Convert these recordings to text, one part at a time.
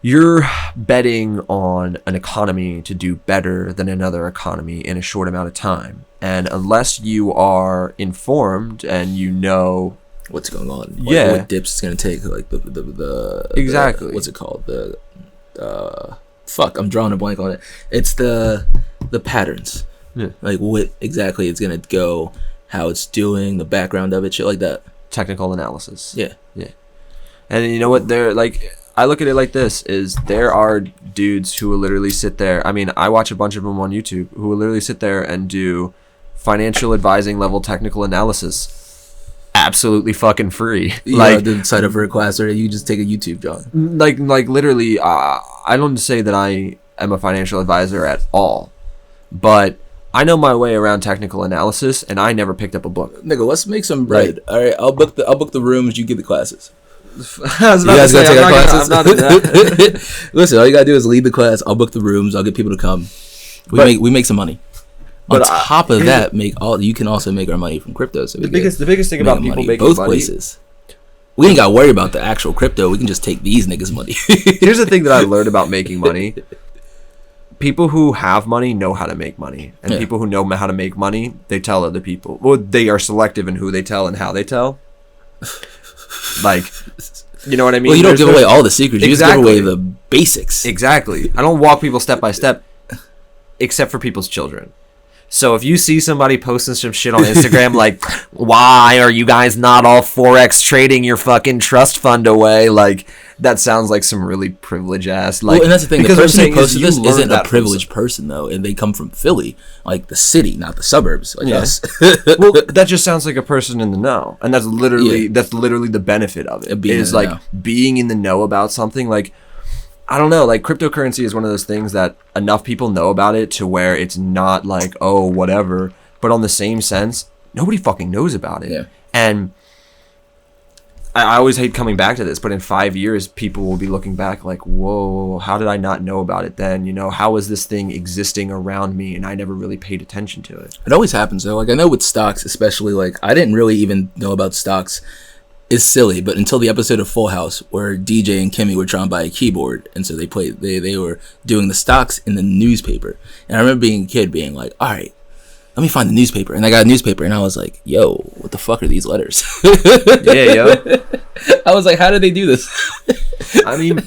you're betting on an economy to do better than another economy in a short amount of time. And unless you are informed and you know what's going on, what dips it's going to take, like the exactly. What's it called? I'm drawing a blank on it. It's the patterns. Yeah. Like what exactly it's going to go, how it's doing, the background of it, shit like that. Technical analysis. Yeah. And you know what? They're like, I look at it like this: is there are dudes who will literally sit there. I mean, I watch a bunch of them on YouTube who will literally sit there and do financial advising level technical analysis, absolutely fucking free. You didn't sign up for a class, or you just take a YouTube job. Like literally, I don't say that I am a financial advisor at all, but I know my way around technical analysis, and I never picked up a book. Nigga, let's make some bread. All right, I'll book the rooms. You give the classes. I was about to say, I'm not in that. Listen, all you gotta do is lead the class. I'll book the rooms. I'll get people to come. We make some money. On top of that, you can also make our money from crypto. So the biggest thing about people making both money, places. We ain't gotta worry about the actual crypto. We can just take these niggas' money. Here's the thing that I learned about making money. People who have money know how to make money, and people who know how to make money, they tell other people. Well, they are selective in who they tell and how they tell. Like, you know what I mean? Well, you don't give away all the secrets. You just give away the basics. Exactly. I don't walk people step by step, except for people's children. So if you see somebody posting some shit on Instagram like, why are you guys not all Forex trading your fucking trust fund away? Like, that sounds like some really privileged ass. Like, and that's the thing. The person who posted this isn't a privileged person, though, and they come from Philly, like the city, not the suburbs, like us. Well, that just sounds like a person in the know, and that's literally the benefit of it. Is like being in the know about something. Like, I don't know, like cryptocurrency is one of those things that enough people know about it to where it's not like, oh, whatever. But on the same sense, nobody fucking knows about it. Yeah. And I always hate coming back to this, but in 5 years, people will be looking back like, whoa, how did I not know about it then? You know, how is this thing existing around me? And I never really paid attention to it. It always happens, though. Like, I know with stocks, especially, like, I didn't really even know about stocks. It's silly, but until the episode of Full House where DJ and Kimmy were trying to buy a keyboard, and so they were doing the stocks in the newspaper. And I remember being a kid being like, all right, let me find the newspaper. And I got a newspaper, and I was like, yo, what the fuck are these letters? Yeah, yo. I was like, how did they do this? I mean,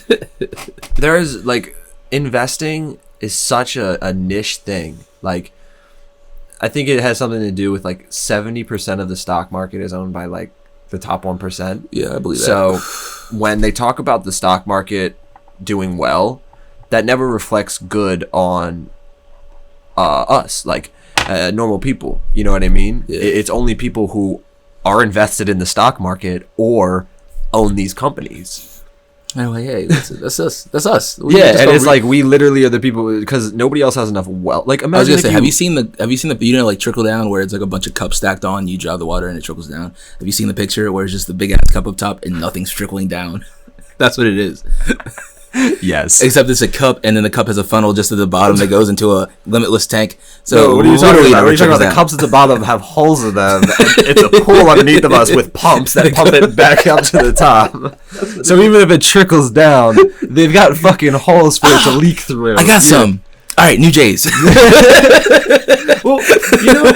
there's, like, investing is such a niche thing. Like, I think it has something to do with, like, 70% of the stock market is owned by, like, the top 1%. Yeah, I believe that. So when they talk about the stock market doing well, that never reflects good on us, like normal people. You know what I mean? Yeah. It's only people who are invested in the stock market or own these companies. I'm like, hey, that's us. That's us. And it's like we literally are the people because nobody else has enough wealth. Like, imagine. I was gonna say, have you seen the like trickle down where it's like a bunch of cups stacked on, you draw the water and it trickles down? Have you seen the picture where it's just the big ass cup up top and nothing's trickling down? That's what it is. Yes. Except it's a cup, and then the cup has a funnel just at the bottom that goes into a limitless tank. So what are you talking about? What are you talking about? The cups at the bottom have holes in them. It's a pool underneath of us with pumps that pump it back up to the top. So even if it trickles down, they've got fucking holes for it to leak through. I got some. All right, new J's. Well, you know,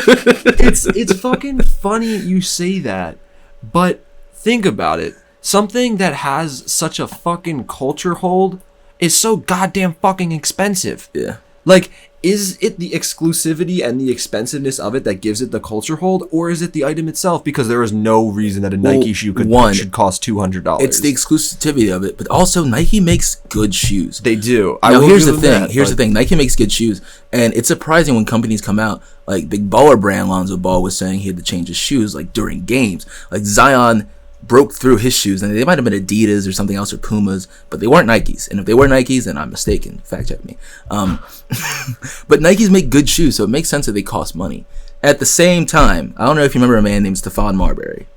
it's fucking funny you say that, but think about it. Something that has such a fucking culture hold is so goddamn fucking expensive. Yeah. Like, is it the exclusivity and the expensiveness of it that gives it the culture hold, or is it the item itself? Because there is no reason that a Nike shoe should cost $200. It's the exclusivity of it, but also Nike makes good shoes. They do. Now, here's the thing. Here's the thing. Nike makes good shoes, and it's surprising when companies come out. Like, the baller brand, Lonzo Ball, was saying he had to change his shoes, like, during games. Like, Zion broke through his shoes, and they might have been Adidas or something else or Pumas, but they weren't Nikes. And if they were Nikes, then I'm mistaken. Fact check me. But Nikes make good shoes, so it makes sense that they cost money. At the same time, I don't know if you remember a man named Stephon Marbury.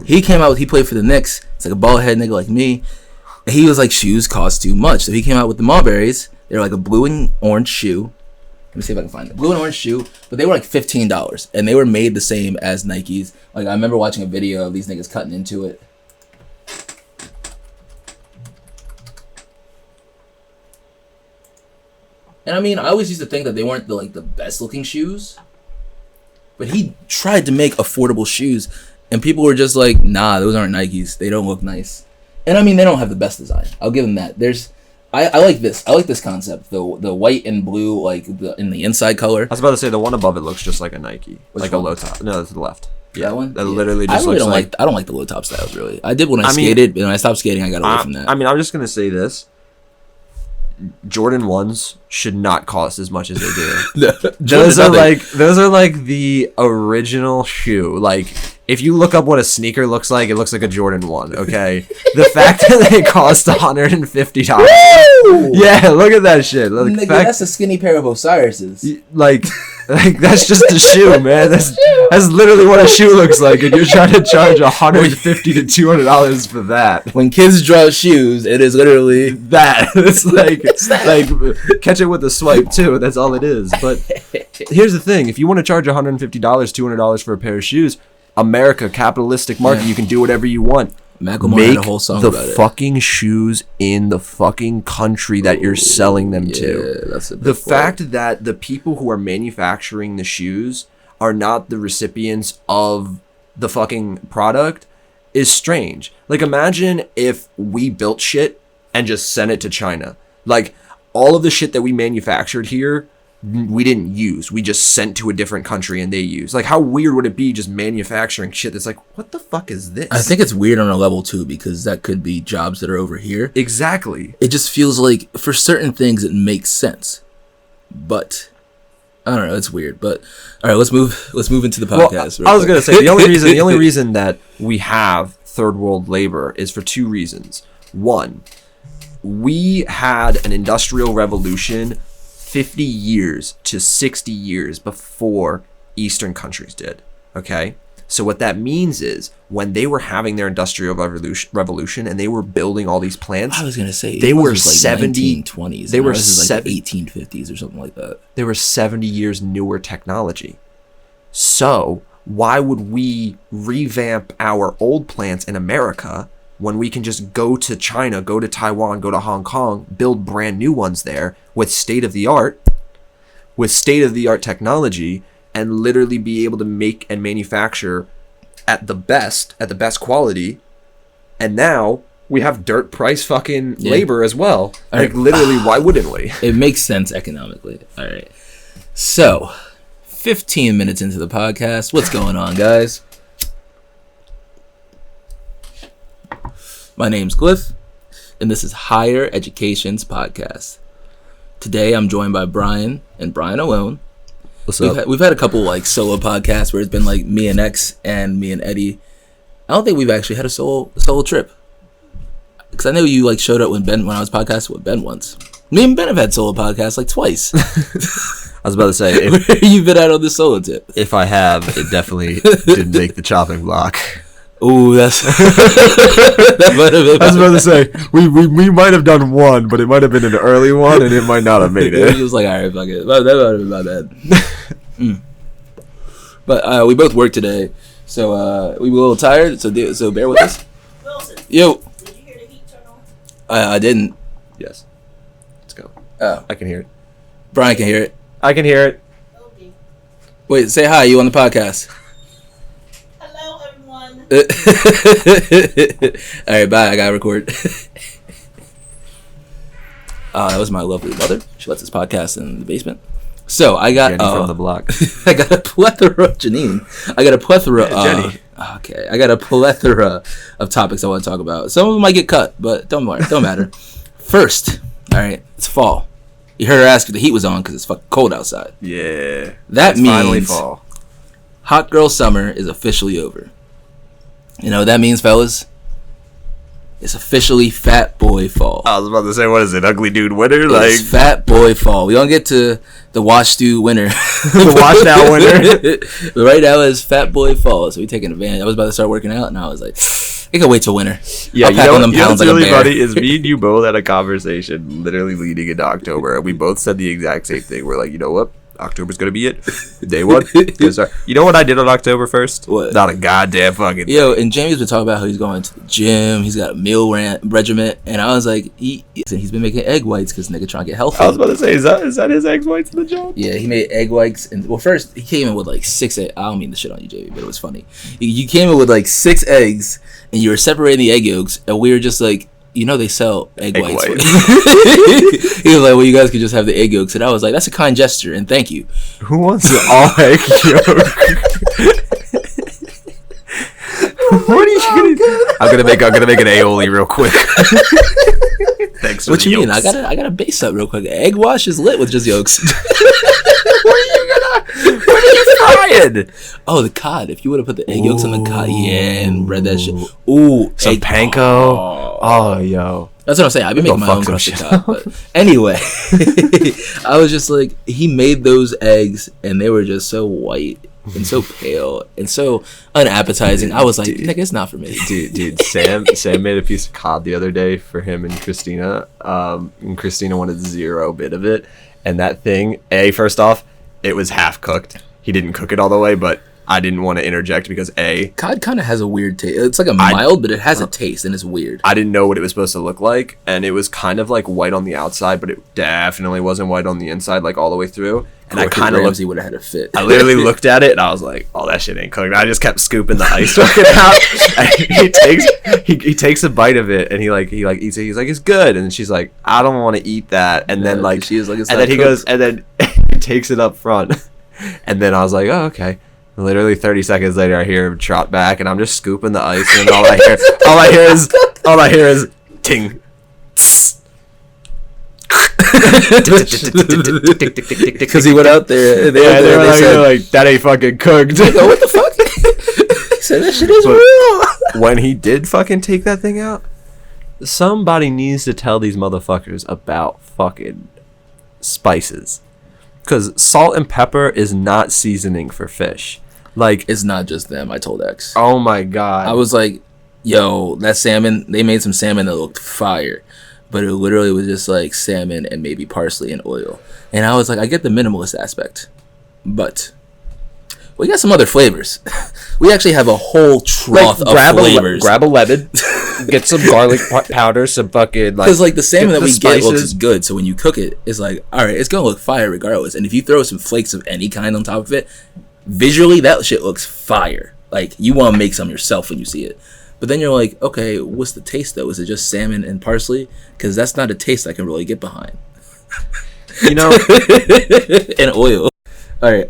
He came out, he played for the Knicks. It's like a bald head nigga like me. And he was like, shoes cost too much. So he came out with the Marburys. They're like a blue and orange shoe. Let me see if I can find it. Blue and orange shoe, but they were like $15, and they were made the same as Nikes. Like, I remember watching a video of these niggas cutting into it. Let me see if I can find the blue and orange shoe, but they were like $15, and they were made the same as Nikes. Like, I remember watching a video of these niggas cutting into it. Let me see if I can find the blue and orange shoe, but they were like $15, and they were made the same as Nikes. Like, I remember watching a video of these niggas cutting into it. And I mean, I always used to think that they weren't the best looking shoes. But he tried to make affordable shoes, and people were just like, nah, those aren't Nikes. They don't look nice. And I mean, they don't have the best design. I'll give them that. I like this. I like this concept. The white and blue, in the inside color. I was about to say the one above it looks just like a Nike. Which like one? a low top. No, that's the left. Yeah, that one? That literally just I looks like... I don't like the low top styles, really. I did when I skated, but when I stopped skating, I got away from that. I mean, I'm just going to say this. Jordan 1s should not cost as much as they do. Those are like the original shoe. Like, if you look up what a sneaker looks like, it looks like a Jordan 1, okay? The fact that they cost $150. Woo! Yeah, look at that shit. Nigga, that's a skinny pair of Osiris's. Like that's just a shoe, man. That's literally what a shoe looks like, and you're trying to charge $150 to $200 for that. When kids draw shoes, it is literally that. It's like catch it with a swipe too. That's all it is. But here's the thing: if you want to charge $150, $200 for a pair of shoes, America, capitalistic market, you can do whatever you want. Macklemore had a whole song about it. The fucking shoes in the fucking country that you're selling them to. That's a big the fact that the people who are manufacturing the shoes are not the recipients of the fucking product is strange. Like, imagine if we built shit and just sent it to China. Like, all of the shit that we manufactured here, we didn't use. We just sent to a different country and they use. Like, how weird would it be just manufacturing shit that's like, what the fuck is this? I think it's weird on a level too, because that could be jobs that are over here. Exactly. It just feels like for certain things it makes sense, but I don't know. It's weird. But all right, let's move into the podcast. Well, I was gonna say the only reason that we have third world labor is for two reasons. One, we had an industrial revolution 50 years to 60 years before Eastern countries did, okay? So what that means is when they were having their industrial revolution and they were building all these plants, I was going to say they were 70 1920s. They were like 1850s or something like that. They were 70 years newer technology. So why would we revamp our old plants in America when we can just go to China, go to Taiwan, go to Hong Kong, build brand new ones there with state-of-the-art technology, and literally be able to make and manufacture at the best quality. And now we have dirt price fucking labor as well. Like, literally, why wouldn't we? It makes sense economically. All right. So, 15 minutes into the podcast. What's going on, guys? My name's Cliff, and this is Higher Education's podcast. Today, I'm joined by Brian, and Brian alone. What's up? We've had a couple solo podcasts where it's been me and X and me and Eddie. I don't think we've actually had a solo trip, because I know you showed up when I was podcasting with Ben once. Me and Ben have had solo podcasts twice. I was about to say, where you've been out on the solo tip. If I have, it definitely didn't make the chopping block. Ooh, that's that might have been. I was about to say we might have done one, but it might have been an early one, and it might not have made it. It was all right, fuck it. That might have been my bad. But we both worked today, so we were a little tired. So bear with us. Wilson. Yo. Did you hear the heat turn on? I didn't. Yes. Let's go. Oh, I can hear it. Brian can hear it. I can hear it. Okay. Wait, say hi. You on the podcast? Hello, everyone. All right, bye. I gotta record. That was my lovely mother. She lets us podcast in the basement. So I got Jenny from the block. I got a plethora. Janine. I got a plethora. Jenny. Okay, I got a plethora of topics I want to talk about. Some of them might get cut, but don't worry, don't matter. First, all right, it's fall. You heard her ask if the heat was on because it's fucking cold outside. Yeah. That means finally fall. Hot girl summer is officially over. You know what that means, fellas? It's officially fat boy fall. I was about to say, what is it? Ugly dude winter? It's fat boy fall. We don't get to the wash stew winter. The wash now winter. But right now it's fat boy fall. So we taking advantage. I was about to start working out and I was like, I can wait till winter. Yeah, I'll pack on them pounds what's really like a bear. funny is me and you both had a conversation literally leading into October, and we both said the exact same thing. We're like, you know what? October's gonna be it. Day one. You know what I did on October 1st? What? Not a goddamn fucking thing. Yo, and Jamie's been talking about how he's going to the gym. He's got a meal regiment, and I was like, he's been making egg whites because nigga trying to get healthy. I was about to say, is that his egg whites in the job? Yeah, he made egg whites, and well, first he came in with like 6 eggs. I don't mean to shit on you, Jamie, but it was funny. You came in with like 6 eggs, and you were separating the egg yolks, and we were just like, they sell egg whites. He was like, well, you guys could just have the egg yolks. And I was like, that's a kind gesture, and thank you. Who wants an all egg yolk? What are you gonna do? I'm gonna make an aioli real quick. Thanks. What you mean? I gotta base up real quick. Egg wash is lit with just yolks. What are you frying? Oh, the cod. If you would have put the egg yolks on the cod, and bread that shit. Ooh, some panko. Oh, yo. That's what I'm saying. I've been making my own crusted cod. But anyway, I was just like, he made those eggs, and they were just so white and so pale and so unappetizing. I was like, nigga, it's not for me. Dude, Sam made a piece of cod the other day for him and Christina. And Christina wanted 0 bit of it. And that thing, first off, it was half cooked. He didn't cook it all the way, but I didn't want to interject because cod kind of has a weird taste. It's like a mild, but it has a taste and it's weird. I didn't know what it was supposed to look like, and it was kind of like white on the outside, but it definitely wasn't white on the inside, like all the way through. And I kind of would have had a fit. I literally looked at it and I was like, "Oh, that shit ain't cooked." I just kept scooping the ice fucking out. He takes a bite of it and he eats it. He's like, "It's good," and she's like, "I don't want to eat that." And then like, she was like, and then he goes and then he takes it up front, and then I was like, "Oh, okay." Literally 30 seconds later, I hear him trot back, and I'm just scooping the ice, and all I hear is ting. Because he went out there. And they said, like, that ain't fucking cooked. Go, what the fuck? He said that shit is real. When he did fucking take that thing out, somebody needs to tell these motherfuckers about fucking spices. Because salt and pepper is not seasoning for fish. Like, it's not just them. I told X. Oh my god. I was like, yo, that salmon, they made some salmon that looked fire. But it literally was just like salmon and maybe parsley and oil. And I was like, I get the minimalist aspect. But we got some other flavors. We actually have a whole trough of flavors. Grab a lemon. Get some garlic powder, some fucking like. Because like the salmon that we get looks good, so when you cook it, it's like, all right, it's gonna look fire regardless. And if you throw some flakes of any kind on top of it, visually that shit looks fire. Like you want to make some yourself when you see it. But then you're like, okay, what's the taste though? Is it just salmon and parsley? Because that's not a taste I can really get behind. And oil. All right,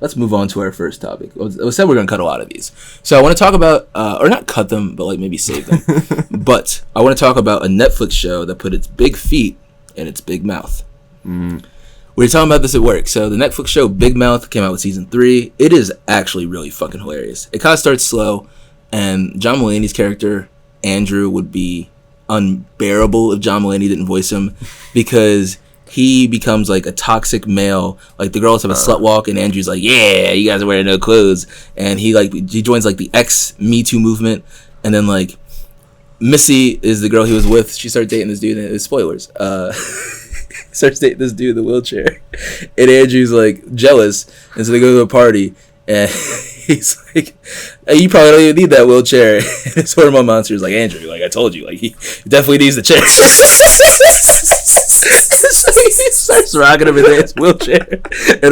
let's move on to our first topic. I said we're gonna cut a lot of these, so I want to talk about, or not cut them, but like maybe save them. But I want to talk about a Netflix show that put its big feet in its big mouth. We were talking about this at work. So the Netflix show Big Mouth came out with season 3. It is actually really fucking hilarious. It kind of starts slow, and John Mulaney's character Andrew would be unbearable if John Mulaney didn't voice him, because he becomes like a toxic male. Like the girls have a slut walk, and Andrew's like, "Yeah, you guys are wearing no clothes," and he joins like the Me Too movement, and then like Missy is the girl he was with. She started dating this dude, and it was spoilers. Starts dating this dude in the wheelchair, and Andrew's like jealous, and so they go to a party, and he's like, hey, "You probably don't even need that wheelchair." And his hormone monster is like, "Andrew, like I told you, like he definitely needs the chair." So he starts rocking him in his wheelchair, and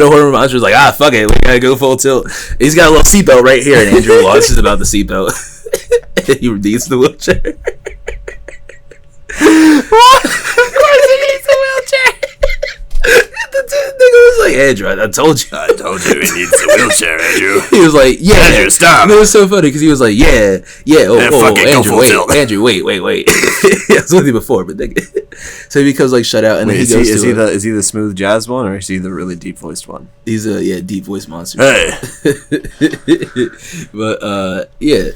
the hormone monster is like, "Ah, fuck it, we gotta go full tilt." He's got a little seatbelt right here, and Andrew launches about the seatbelt, and he needs the wheelchair. What? Of course he needs the wheelchair. The nigga was like, "Andrew, I told you he needs the wheelchair, Andrew." He was like, "Yeah, Andrew, stop." It was so funny because he was like, "Yeah, Andrew, wait." I was with you before, but nigga." So he becomes like shut out, and then he goes is he the smooth jazz one, or is he the really deep voiced one? He's a deep voice monster. Hey. But yeah,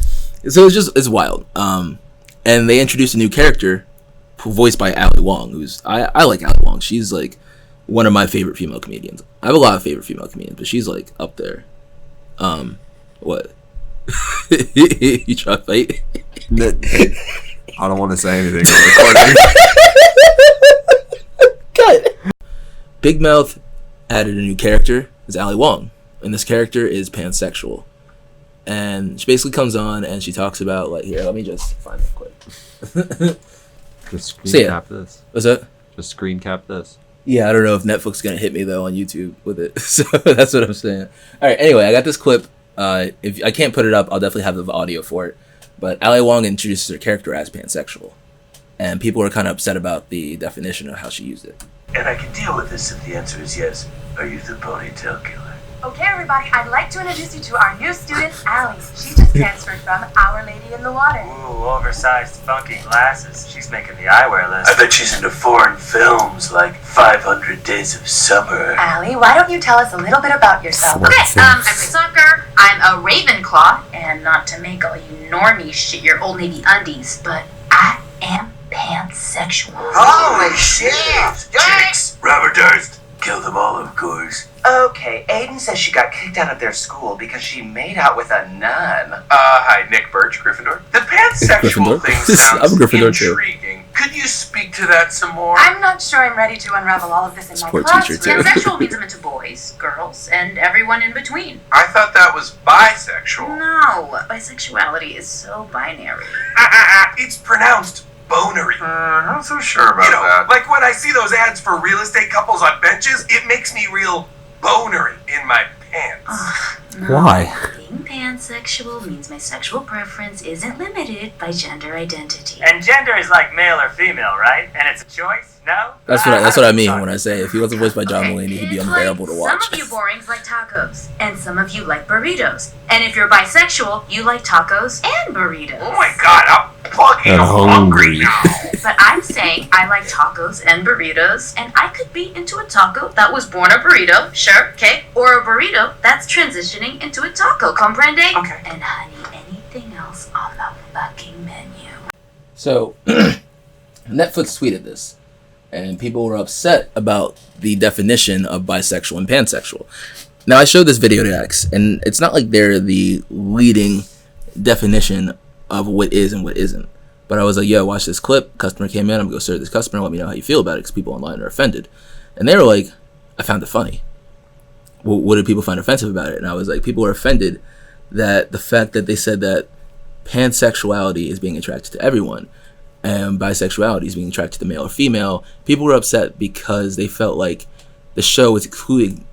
so it's wild. And they introduced a new character, voiced by Ali Wong, who's I like Ali Wong. She's like one of my favorite female comedians. I have a lot of favorite female comedians, but she's like up there. What? You try to fight? I don't want to say anything. We're recording. Cut. Big Mouth added a new character. It's Ali Wong, and this character is pansexual. And she basically comes on and she talks about like, here, let me just find it quick. Just screen cap this. What's that? Just screen cap this. Yeah, I don't know if Netflix is gonna hit me though on YouTube with it. So that's what I'm saying. All right. Anyway, I got this clip. If I can't put it up, I'll definitely have the audio for it. But Ali Wong introduces her character as pansexual, and people are kind of upset about the definition of how she used it. And I can deal with this if the answer is yes. Are you the ponytail killer? Okay, everybody, I'd like to introduce you to our new student, Allie. She just transferred from Our Lady in the Water. Ooh, oversized, funky glasses. She's making the eyewear list. I bet she's into foreign films like 500 Days of Summer. Allie, why don't you tell us a little bit about yourself? Okay, I play soccer, I'm a Ravenclaw, and not to make all you normies shit your Old Navy undies, but I am pansexual. Holy shit! Chicks! Robert Durst! Kill them all, of course. Okay, Aiden says she got kicked out of their school because she made out with a nun. Hi, Nick Birch, Gryffindor. The pansexual thing sounds intriguing. Could you speak to that some more? I'm not sure I'm ready to unravel all of this in my classroom. Pansexual means I'm into boys, girls, and everyone in between. I thought that was bisexual. No, bisexuality is so binary. It's pronounced bonery. Not so sure about that. Like when I see those ads for real estate couples on benches, it makes me real bonery in my pants. No. Why? Being pansexual means my sexual preference isn't limited by gender identity. And gender is like male or female, right? And it's a choice? No? That's what I mean when I say if he wasn't voiced by John Mulaney, he'd be unbearable to watch. Some of you borings like tacos, and some of you like burritos. And if you're bisexual, you like tacos and burritos. Oh my god, I'm fucking hungry now. But I'm saying I like tacos and burritos, and I could be into a taco that was born a burrito, sure, okay, or a burrito that's transitioning into a taco, comprende? Okay. And honey, anything else on the fucking menu. So, Netflix tweeted this, and people were upset about the definition of bisexual and pansexual. Now, I showed this video to X, and it's not like they're the leading definition of what is and what isn't. But I was like, yo, watch this clip. Customer came in. I'm going to go serve this customer. Let me know how you feel about it, because people online are offended. And they were like, I found it funny. Well, what did people find offensive about it? And I was like, people are offended that the fact that they said that pansexuality is being attracted to everyone and bisexuality is being attracted to male or female. People were upset because they felt like the show was excluding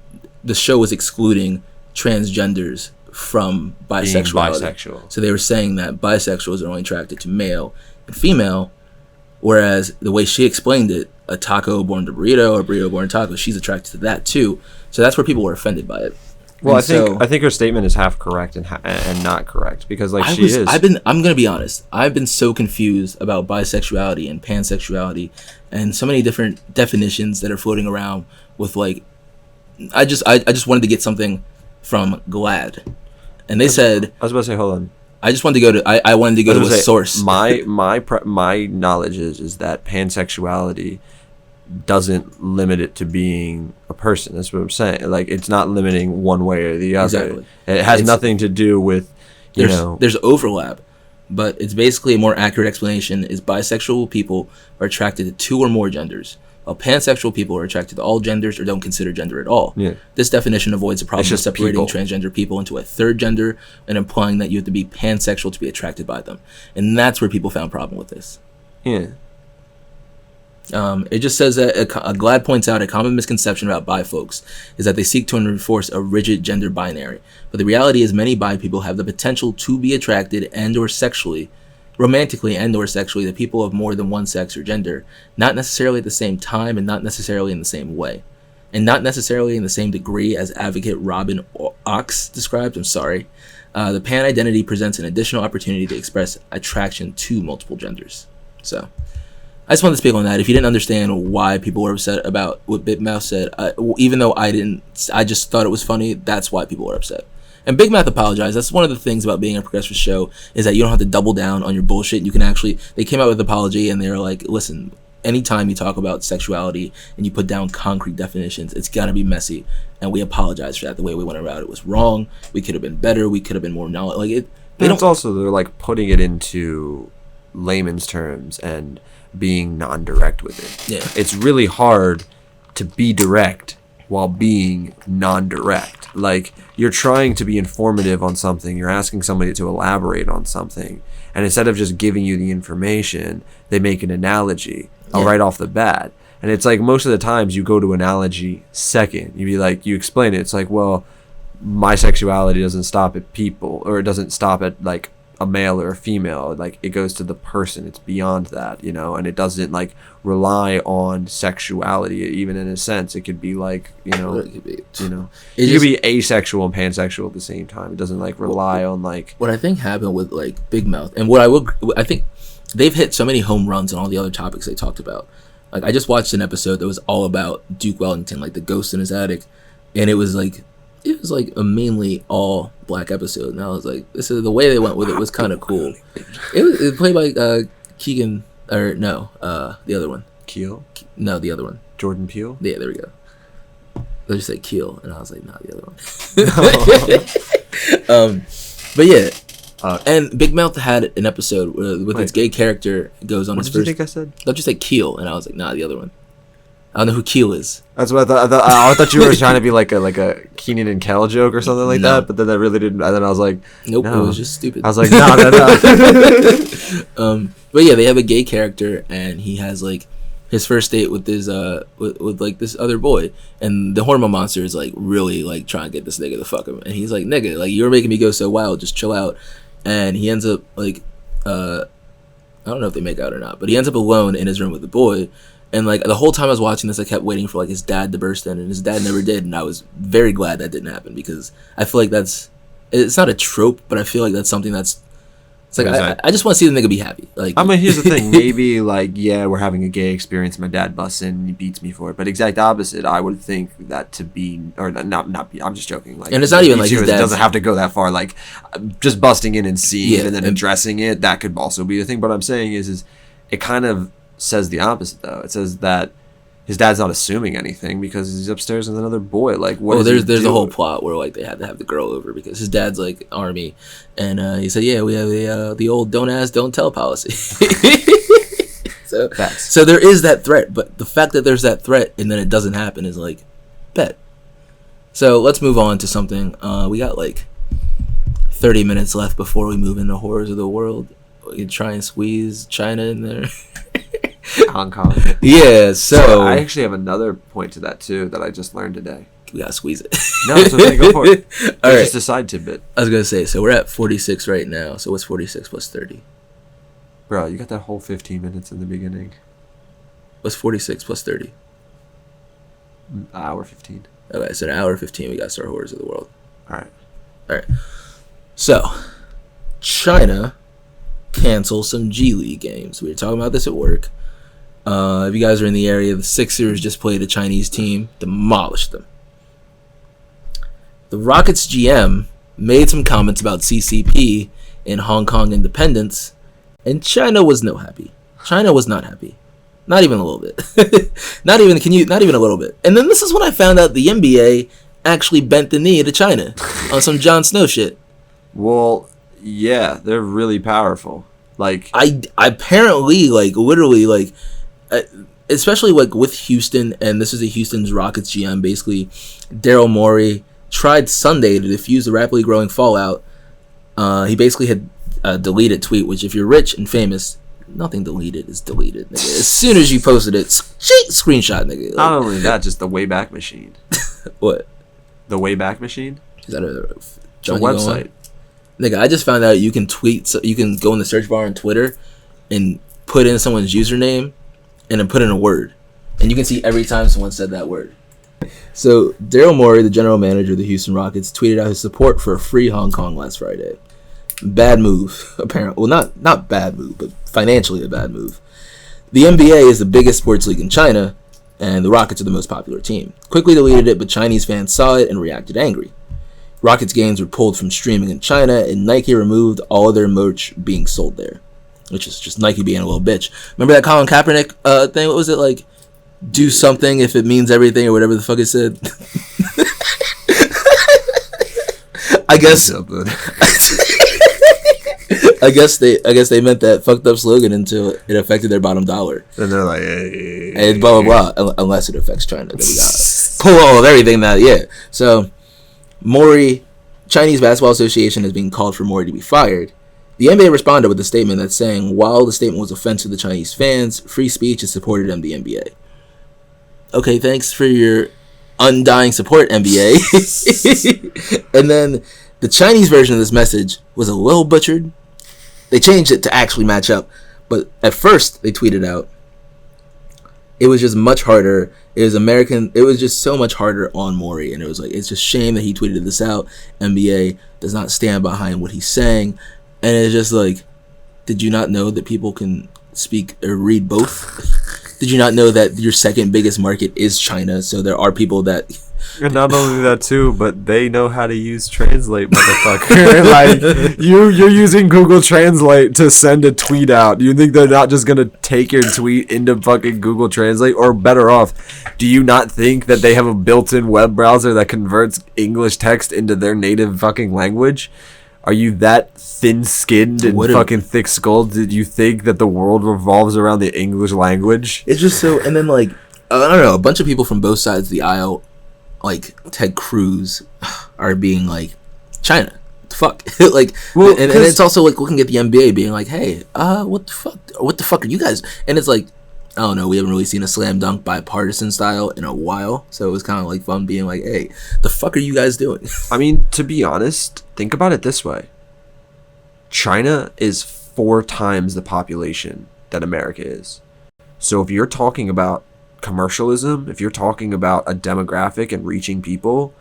transgenders from bisexuality. So they were saying that bisexuals are only attracted to male and female, whereas the way she explained it, a taco born to burrito or burrito born to taco, she's attracted to that too. So that's where people were offended by it. Well, I think her statement is half correct and not correct, because I'm gonna be honest. I've been so confused about bisexuality and pansexuality, and so many different definitions that are floating around with like. I just wanted to get something from GLAAD, and they said I was about to say, hold on. I just wanted to go to. I wanted to go to a source. My knowledge is that pansexuality doesn't limit it to being a person. That's what I'm saying. Like, it's not limiting one way or the other. Exactly. It has nothing to do with there's overlap, but it's basically a more accurate explanation is bisexual people are attracted to two or more genders, while pansexual people are attracted to all genders or don't consider gender at all. Yeah. This definition avoids the problem of separating transgender people into a third gender and implying that you have to be pansexual to be attracted by them. And that's where people found problem with this. Yeah. It just says that GLAAD points out a common misconception about bi folks is that they seek to enforce a rigid gender binary. But the reality is many bi people have the potential to be attracted and or sexually, romantically and or sexually to people of more than one sex or gender, not necessarily at the same time and not necessarily in the same way. And not necessarily in the same degree as advocate Robin Ox described. The pan identity presents an additional opportunity to express attraction to multiple genders. So I just wanted to speak on that. If you didn't understand why people were upset about what Big Mouth said, even though I just thought it was funny, that's why people were upset. And Big Mouth apologized. That's one of the things about being a progressive show is that you don't have to double down on your bullshit. You can actually, they came out with an apology and they're like, listen, anytime you talk about sexuality and you put down concrete definitions, it's got to be messy. And we apologize for that. The way we went around it was wrong. We could have been better. We could have been more knowledge. Like it. It's also, they're like putting it into layman's terms and being non-direct with it. Yeah. It's really hard to be direct while being non-direct. Like, you're trying to be informative on something, you're asking somebody to elaborate on something, and instead of just giving you the information, they make an analogy right off the bat. And it's like, most of the times you go to analogy second. You be like, you explain it. It's like, well, my sexuality doesn't stop at people, or it doesn't stop at like a male or a female. Like, it goes to the person. It's beyond that, you know, and it doesn't like rely on sexuality. Even in a sense, it could be like, you know, you could be asexual and pansexual at the same time. It doesn't like rely on like what I think happened with like Big Mouth, and I think they've hit so many home runs on all the other topics they talked about. Like, I just watched an episode that was all about Duke Wellington, like the ghost in his attic, and it was like a mainly all black episode, and I was like, this is the way they went with it was kind of cool. It was played by Keegan, or no, the other one. Keel? No, the other one. Jordan Peele? Yeah, there we go. They just say Keel, and I was like, nah, the other one. But yeah. And Big Mouth had an episode with its gay character goes on his first. What did you think I said? Don't you say Keel? And I was like, nah, the other one. I don't know who Keel is. That's what I thought. I thought you were trying to be like a Keenan and Kel joke or something like that. But then that really didn't. And then I was like, nope, no. It was just stupid. I was like, no. But yeah, they have a gay character, and he has like his first date with his with like this other boy, and the hormone monster is like really like trying to get this nigga to fuck him, and he's like, nigga, like, you're making me go so wild, just chill out. And he ends up like I don't know if they make out or not, but he ends up alone in his room with the boy. And like the whole time I was watching this, I kept waiting for like his dad to burst in, and his dad never did. And I was very glad that didn't happen, because I feel like it's not a trope, but I feel like that's something that's, it's like I just want to see the nigga be happy. Like, I mean, here's the thing. Maybe like, yeah, we're having a gay experience. My dad busts in and he beats me for it. But exact opposite, I would think that to be, or not be. I'm just joking. Like, and it's not even like his dad. It doesn't have to go that far. Like, just busting in and seeing it and then addressing it. That could also be the thing. What I'm saying is it kind of says the opposite though. It says that his dad's not assuming anything because he's upstairs with another boy. Like, what? There's a whole plot where like they had to have the girl over because his dad's like army, and he said, yeah, we have the old don't ask, don't tell policy. So there is that threat, but the fact that there's that threat and then it doesn't happen is like, bet. So let's move on to something. We got like 30 minutes left before we move into horrors of the world. We can try and squeeze China in there. Hong Kong. Yeah, so I actually have another point to that too that I just learned today. We gotta squeeze it. No, it's okay. Go for it. All right. Just a side tidbit. I was gonna say, so we're at 46 right now. So what's 46 plus 30? Bro, you got that whole 15 minutes in the beginning. What's 46 plus 30? Hour 15. Okay, so an hour 15. We got Star Horrors of the World. All right. So, China cancels some G League games. We were talking about this at work. If you guys are in the area, the Sixers just played a Chinese team, demolished them. The Rockets GM made some comments about CCP and Hong Kong independence, and China was not happy. China was not happy. Not even a little bit. Not even a little bit. And then this is when I found out the NBA actually bent the knee to China on some Jon Snow shit. Well, yeah, they're really powerful. Like, I apparently, like, literally, like, especially like with Houston, and this is a Houston's Rockets GM. Basically, Daryl Morey tried Sunday to defuse the rapidly growing fallout. He basically had a deleted tweet, which if you're rich and famous, nothing deleted is deleted, nigga. As soon as you posted it, screenshot, nigga. Like, not only that, just the Wayback Machine. What? The Wayback Machine? Is that a website? Nigga, I just found out you can tweet, so you can go in the search bar on Twitter and put in someone's username and then put in a word. And you can see every time someone said that word. So, Daryl Morey, the general manager of the Houston Rockets, tweeted out his support for a free Hong Kong last Friday. Bad move, apparently. Well, not bad move, but financially a bad move. The NBA is the biggest sports league in China, and the Rockets are the most popular team. Quickly deleted it, but Chinese fans saw it and reacted angry. Rockets games were pulled from streaming in China, and Nike removed all of their merch being sold there. Which is just Nike being a little bitch. Remember that Colin Kaepernick thing? What was it like? Do something if it means everything, or whatever the fuck it said. I guess. I guess they meant that fucked up slogan until it affected their bottom dollar. And they're like, hey. And blah blah blah. Unless it affects China, then we got full of everything that, yeah. So, Mori, Chinese Basketball Association is being called for Mori to be fired. The NBA responded with a statement that's saying, while the statement was offensive to Chinese fans, free speech is supported in the NBA. Okay, thanks for your undying support, NBA. And then the Chinese version of this message was a little butchered. They changed it to actually match up. But at first, they tweeted out, it was just much harder. It was just so much harder on Maury. And it was like, it's just shame that he tweeted this out. NBA does not stand behind what he's saying. And it's just like, did you not know that people can speak or read both? Did you not know that your second biggest market is China? So there are people that... And not only that too, but they know how to use Translate, motherfucker. Like you're using Google Translate to send a tweet out. Do you think they're not just gonna take your tweet into fucking Google Translate? Or better off, do you not think that they have a built-in web browser that converts English text into their native fucking language? Are you that thin-skinned and fucking thick-skulled? Did you think that the world revolves around the English language? It's just so... And then, like, I don't know, a bunch of people from both sides of the aisle, like Ted Cruz, are being like, China, what the fuck? Like, well, and it's also like looking at the NBA being like, hey, what the fuck are you guys? And it's like, I don't know, we haven't really seen a slam dunk bipartisan style in a while, so it was kind of like fun being like, hey, the fuck are you guys doing? I mean, to be honest, think about it this way. China is 4 times the population that America is. So if you're talking about commercialism, if you're talking about a demographic and reaching people,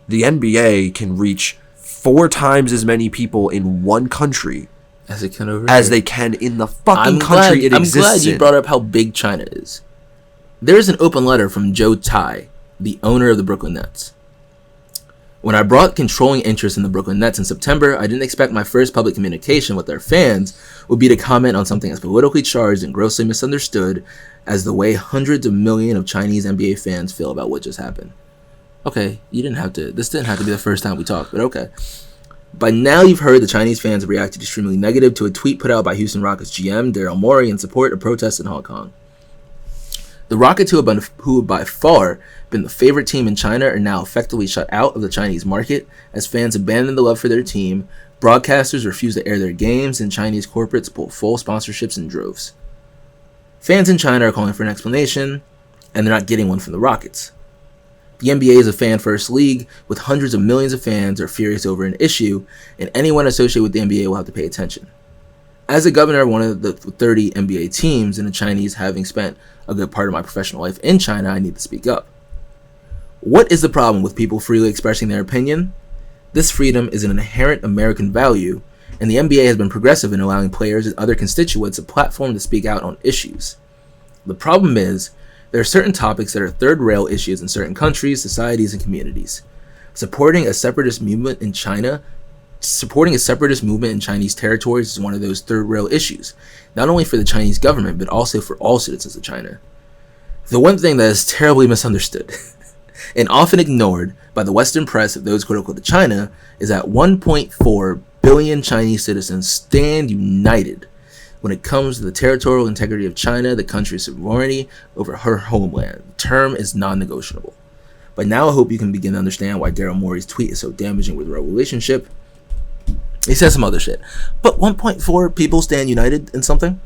the NBA can reach 4 times as many people in one country as it can over as here. they can in the fucking country it exists in. I'm glad you brought up how big China is. There's an open letter from Joe Tsai, the owner of the Brooklyn Nets. When I brought controlling interest in the Brooklyn Nets in September, I didn't expect my first public communication with their fans would be to comment on something as politically charged and grossly misunderstood as the way hundreds of millions of Chinese NBA fans feel about what just happened. Okay, this didn't have to be the first time we talked, but okay. By now you've heard the Chinese fans have reacted extremely negative to a tweet put out by Houston Rockets GM Daryl Morey in support of protests in Hong Kong. The Rockets, who have by far been the favorite team in China, are now effectively shut out of the Chinese market as fans abandon the love for their team, broadcasters refuse to air their games, and Chinese corporates pull full sponsorships in droves. Fans in China are calling for an explanation, and they're not getting one from the Rockets. The NBA is a fan-first league with hundreds of millions of fans are furious over an issue, and anyone associated with the NBA will have to pay attention. As a governor of one of the 30 NBA teams and a Chinese having spent a good part of my professional life in China, I need to speak up. What is the problem with people freely expressing their opinion? This freedom is an inherent American value, and the NBA has been progressive in allowing players and other constituents a platform to speak out on issues. The problem is, there are certain topics that are third-rail issues in certain countries, societies, and communities. Supporting a separatist movement in Chinese territories is one of those third-rail issues, not only for the Chinese government, but also for all citizens of China. The one thing that is terribly misunderstood and often ignored by the Western press of those critical to China is that 1.4 billion Chinese citizens stand united when it comes to the territorial integrity of China, the country's sovereignty over her homeland. The term is non-negotiable. By now, I hope you can begin to understand why Daryl Morey's tweet is so damaging with our relationship. He says some other shit. But 1.4 people stand united in something?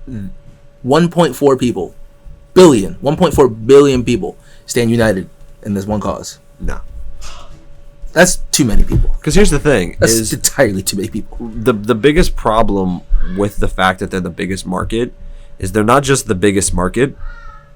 1.4 people. 1.4 billion people stand united in this one cause. No. That's too many people. Because here's the thing. That's entirely too many people. The biggest problem with the fact that they're the biggest market is they're not just the biggest market,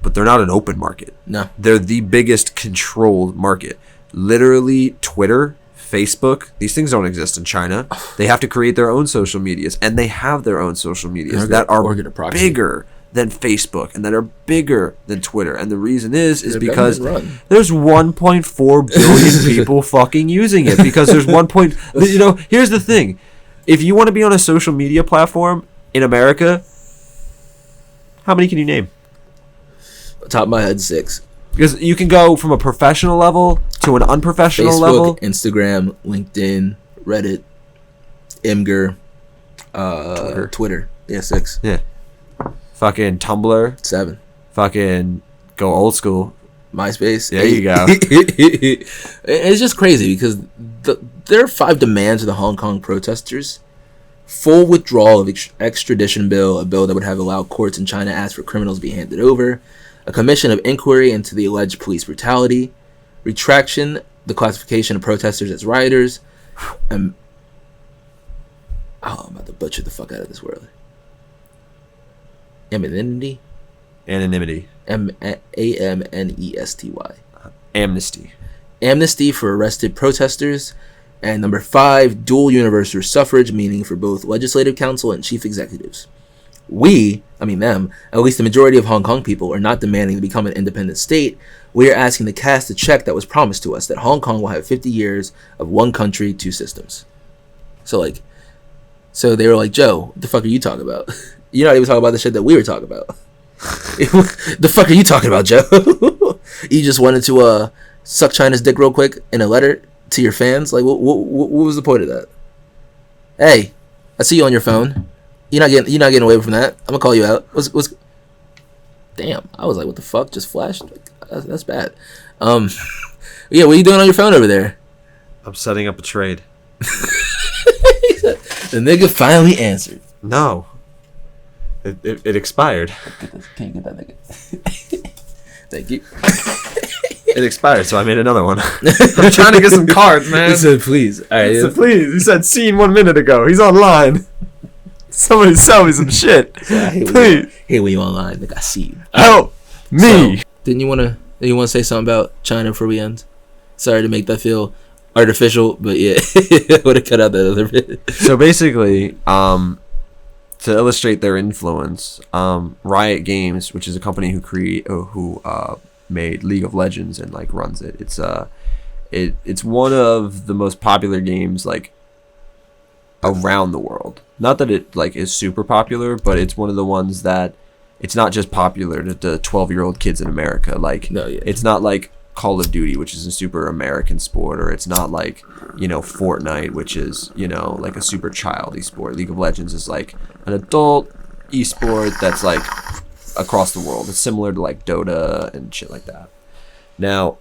but they're not an open market. No. They're the biggest controlled market. Literally, Twitter, Facebook, these things don't exist in China. They have to create their own social medias, and they have their own social medias that are bigger than Facebook and that are bigger than Twitter. And the reason is because there's 1.4 billion people fucking using it, because there's here's the thing. If you want to be on a social media platform in America, how many can you name? Top of my head, 6. Because you can go from a professional level to an unprofessional level. Instagram, LinkedIn, Reddit, Imgur, Twitter. Yeah, 6. Yeah. Fucking Tumblr. 7. Fucking go old school. MySpace. There you go. It's just crazy because there are 5 demands of the Hong Kong protesters. Full withdrawal of extradition bill, a bill that would have allowed courts in China ask for criminals to be handed over, a commission of inquiry into the alleged police brutality, retraction, the classification of protesters as rioters, and I'm about to butcher the fuck out of this word. Anonymity. Amnesty. Amnesty. Amnesty for arrested protesters. And number 5, dual universal suffrage, meaning for both legislative council and chief executives. Them, at least the majority of Hong Kong people, are not demanding to become an independent state. We are asking to cast the check that was promised to us, that Hong Kong will have 50 years of one country, 2 systems. So they were like, Joe, what the fuck are you talking about? You're not even talking about the shit that we were talking about. The fuck are you talking about, Joe? You just wanted to suck China's dick real quick in a letter to your fans? Like, what was the point of that? Hey, I see you on your phone. You're not getting away from that. I'm gonna call you out. What's Damn, I was like, what the fuck? Just flashed? That's bad. Yeah, what are you doing on your phone over there? I'm setting up a trade. The nigga finally answered. No. It expired. Can you get that nigga? Thank you. It expired, so I made another one. I'm trying to get some cards, man. He said, please. All right, he said, please. He said, seen 1 minute ago. He's online. Somebody sell me some shit. Please. Hey, when you online, nigga, I see you. Help me. So, didn't you want to say something about China before we end? Sorry to make that feel artificial, but yeah, I would have cut out that other bit. So basically, to illustrate their influence, Riot Games, which is a company who made League of Legends and like runs it. It's one of the most popular games like around the world. Not that it like is super popular, but it's one of the ones that it's not just popular to the 12-year-old kids in America. Like, no, yeah. It's not like Call of Duty, which is a super American sport, or it's not like, Fortnite, which is, like a super childy sport. League of Legends is like an adult esport that's like across the world. It's similar to like Dota and shit like that. Now,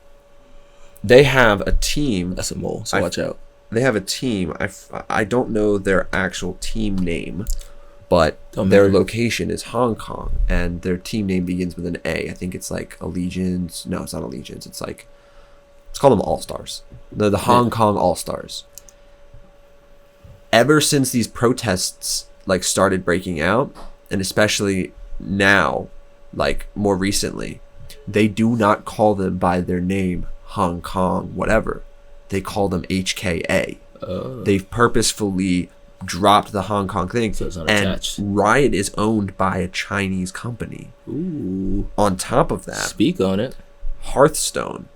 they have a team. That's a mole, so watch out. They have a team. I don't know their actual team name, but their location is Hong Kong, and their team name begins with an A. I think it's like Allegiance. No, it's not Allegiance. It's called them All-Stars. The Hong Kong All-Stars. Ever since these protests like started breaking out, and especially now, like more recently, they do not call them by their name, Hong Kong, whatever. They call them HKA. They've purposefully dropped the Hong Kong thing, so it's not and attached. Riot is owned by a Chinese company. Ooh. On top of that, speak on it. Hearthstone,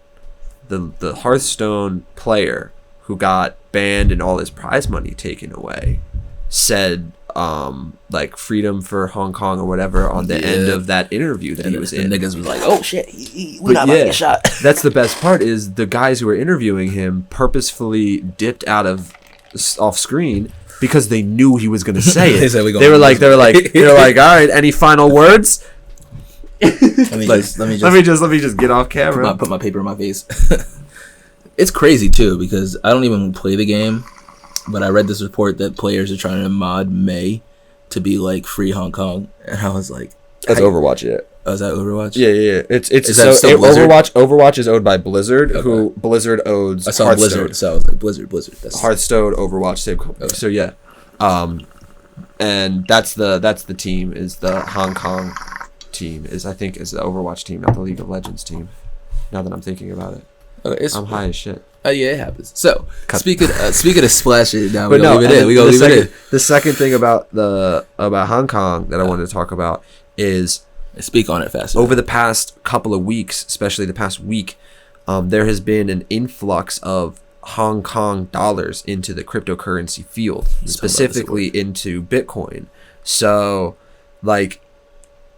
the Hearthstone player who got banned and all his prize money taken away, said like freedom for Hong Kong or whatever on the end of that interview that he was in. The niggas was like, oh shit, we not about to get shot. That's the best part, is the guys who were interviewing him purposefully dipped off screen because they knew he was going to say it. They were like, all right, any final words? let me just get off camera. Put my paper in my face. It's crazy too, because I don't even play the game, but I read this report that players are trying to mod May to be like free Hong Kong, and I was like, that's Overwatch, yeah. Oh, is that Overwatch? Yeah. It's is that still Blizzard? Overwatch is owned by Blizzard, who Blizzard owns. I saw Hearthstone. Blizzard, so I was like, Blizzard. That's Hearthstone, Overwatch, same company. Okay. So yeah, and that's the team, is the Hong Kong team, is the Overwatch team, not the League of Legends team. Now that I'm thinking about it, I'm high as shit. Oh yeah, it happens. So speaking of splashing, now we gonna leave it in. We gonna leave it in. The second thing about Hong Kong that I wanted to talk about is, speak on it fast. Over the past couple of weeks, especially the past week, there has been an influx of Hong Kong dollars into the cryptocurrency field, specifically into Bitcoin. So, like,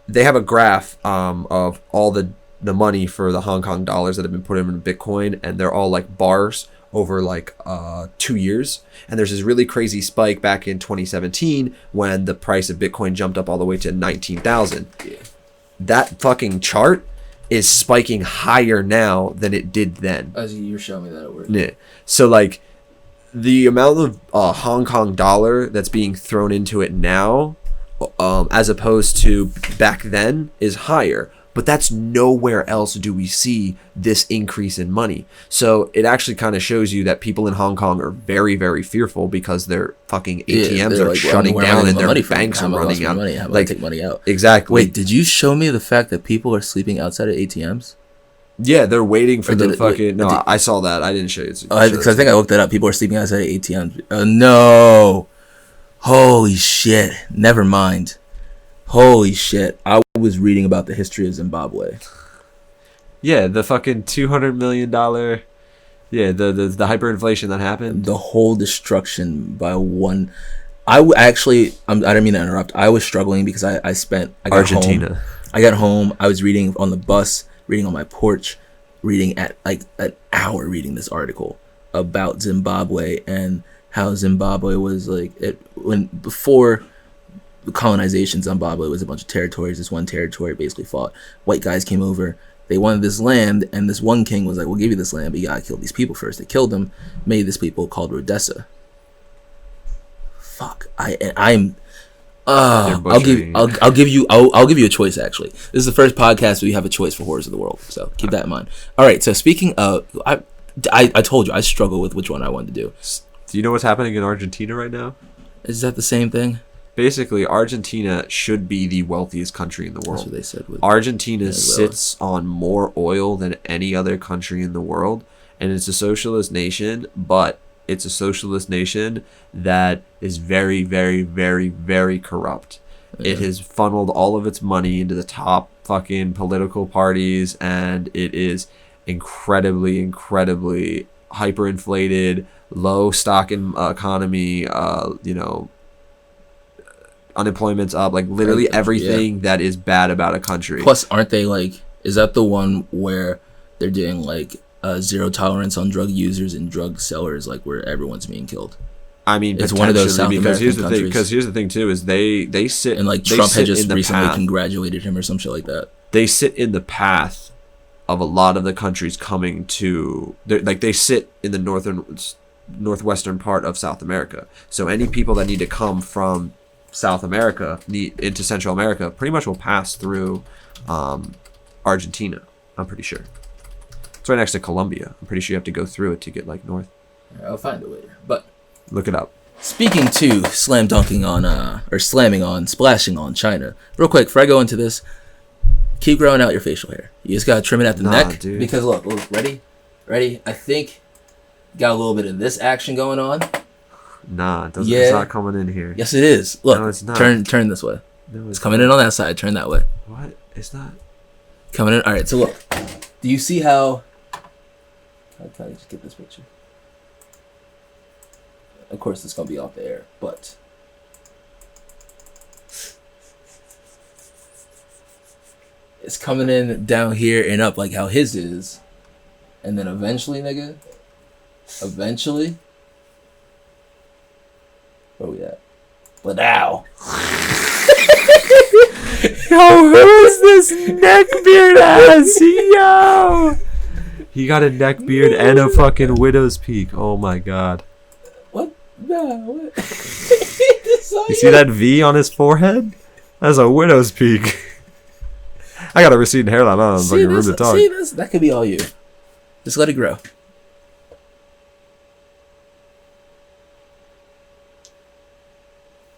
they have a graph of all the money for the Hong Kong dollars that have been put into Bitcoin, and they're all like bars over like 2 years. And there's this really crazy spike back in 2017 when the price of Bitcoin jumped up all the way to 19,000. That fucking chart is spiking higher now than it did then. As you're showing me that at work. Yeah. So like the amount of Hong Kong dollar that's being thrown into it now, as opposed to back then, is higher. But that's nowhere else do we see this increase in money. So it actually kind of shows you that people in Hong Kong are very, very fearful because their fucking ATMs are like, shutting down and their banks are running out. How about I take money out? Exactly. Wait, did you show me the fact that people are sleeping outside of ATMs? Yeah, they're waiting for the fucking... No, I saw that. I didn't show you. Because I think I looked that up. People are sleeping outside of ATMs. No. Holy shit. Never mind. Holy shit. I was reading about the history of Zimbabwe. Yeah, the fucking $200 million... Yeah, the hyperinflation that happened. The whole destruction by one... I didn't mean to interrupt. I was struggling because I got Argentina. Home. I got home. I was reading on the bus, reading on my porch, reading at like an hour reading this article about Zimbabwe and how Zimbabwe was like... Before... colonization, Zimbabwe was a bunch of territories. This one territory basically fought. White guys came over. They wanted this land, and this one king was like, "We'll give you this land, but you gotta kill these people first." They killed them, made this people called Rhodesia. Fuck. I'll give you a choice. Actually, this is the first podcast where you have a choice for horrors of the world. So keep that in mind. All right. So speaking of, I told you I struggle with which one I wanted to do. Do you know what's happening in Argentina right now? Is that the same thing? Basically, Argentina should be the wealthiest country in the world. That's what they said. Argentina sits on more oil than any other country in the world, and it's a socialist nation, but it's a socialist nation that is very, very, very, very corrupt. Yeah. It has funneled all of its money into the top fucking political parties, and it is incredibly, incredibly hyperinflated, low stock in economy, unemployment's up, like literally everything that is bad about a country. Plus, aren't they like, is that the one where they're doing like zero tolerance on drug users and drug sellers, like where everyone's being killed? I mean, it's one of those South because American countries. Because here's the thing too, is they sit, and like Trump had just recently congratulated him or some shit like that. They sit in the path of a lot of the countries coming to, they sit in the northwestern part of South America. So any people that need to come from South America into Central America pretty much will pass through Argentina. I'm pretty sure it's right next to Colombia. I'm pretty sure you have to go through it to get like north. I'll find it later, but look it up. Speaking to splashing on China real quick before I go into this, keep growing out your facial hair. You just gotta trim it at the neck, dude. Because look, ready, I think got a little bit of this action going on. Nah, it's not coming in here. Yes, it is. Look, no, it's not. Turn this way. No, it's coming in on that side. Turn that way. What? It's not coming in. All right. So look, do you see how? How can I just get this picture? Of course, it's gonna be off the air, but it's coming in down here and up like how his is, and then eventually, nigga. Where we at? But now. Yo, who is this neckbeard ass? Yo! He got a neckbeard and a fucking widow's peak. Oh my god. What? No, what? You see that V on his forehead? That's a widow's peak. I got a receding hairline. I'm fucking rude to talk. See this? That could be all you. Just let it grow.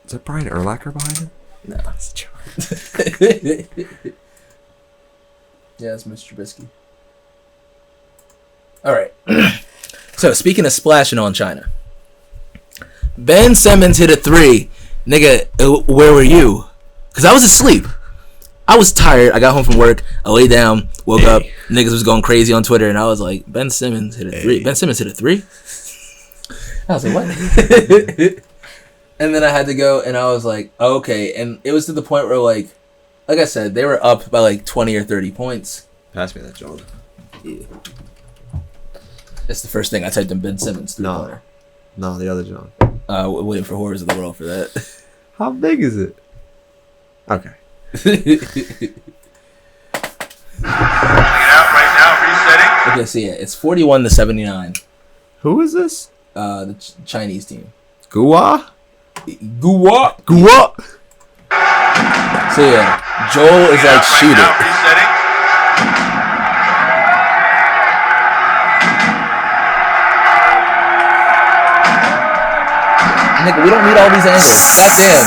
Is that Brian Urlacher behind him? No, it's a joke. Yeah, it's Mr. Trubisky. All right. So, speaking of splashing on China, Ben Simmons hit a 3. Nigga, where were you? Because I was asleep. I was tired. I got home from work. I lay down, woke up. Niggas was going crazy on Twitter, and I was like, Ben Simmons hit a 3. Ben Simmons hit a 3? I was like, what? And then I had to go, and I was like, oh, okay. And it was to the point where, like I said, they were up by like 20 or 30 points. Pass me that, John. Yeah. That's the first thing I typed in Ben Simmons. No, the other John. Waiting for Horrors of the World for that. How big is it? Okay. out right now, resetting. Okay, so yeah, it's 41-79. Who is this? The Chinese team. Gua? Gua. So yeah, Joel is like, shoot it. Resetting. Nigga, we don't need all these angles. Goddamn.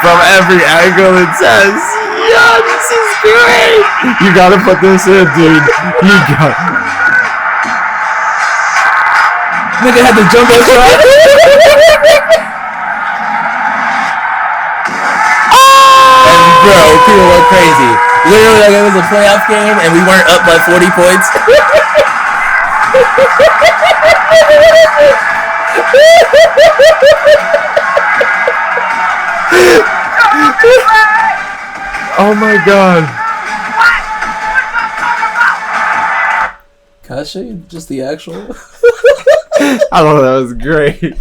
From every angle it says, yeah, this is great. You gotta put this in, dude. You got. Nigga had the jumbo shot. And bro, people went crazy. Literally, like it was a playoff game, and we weren't up by 40 points. Oh my god. Can I show you just the actual? I don't know, that was great.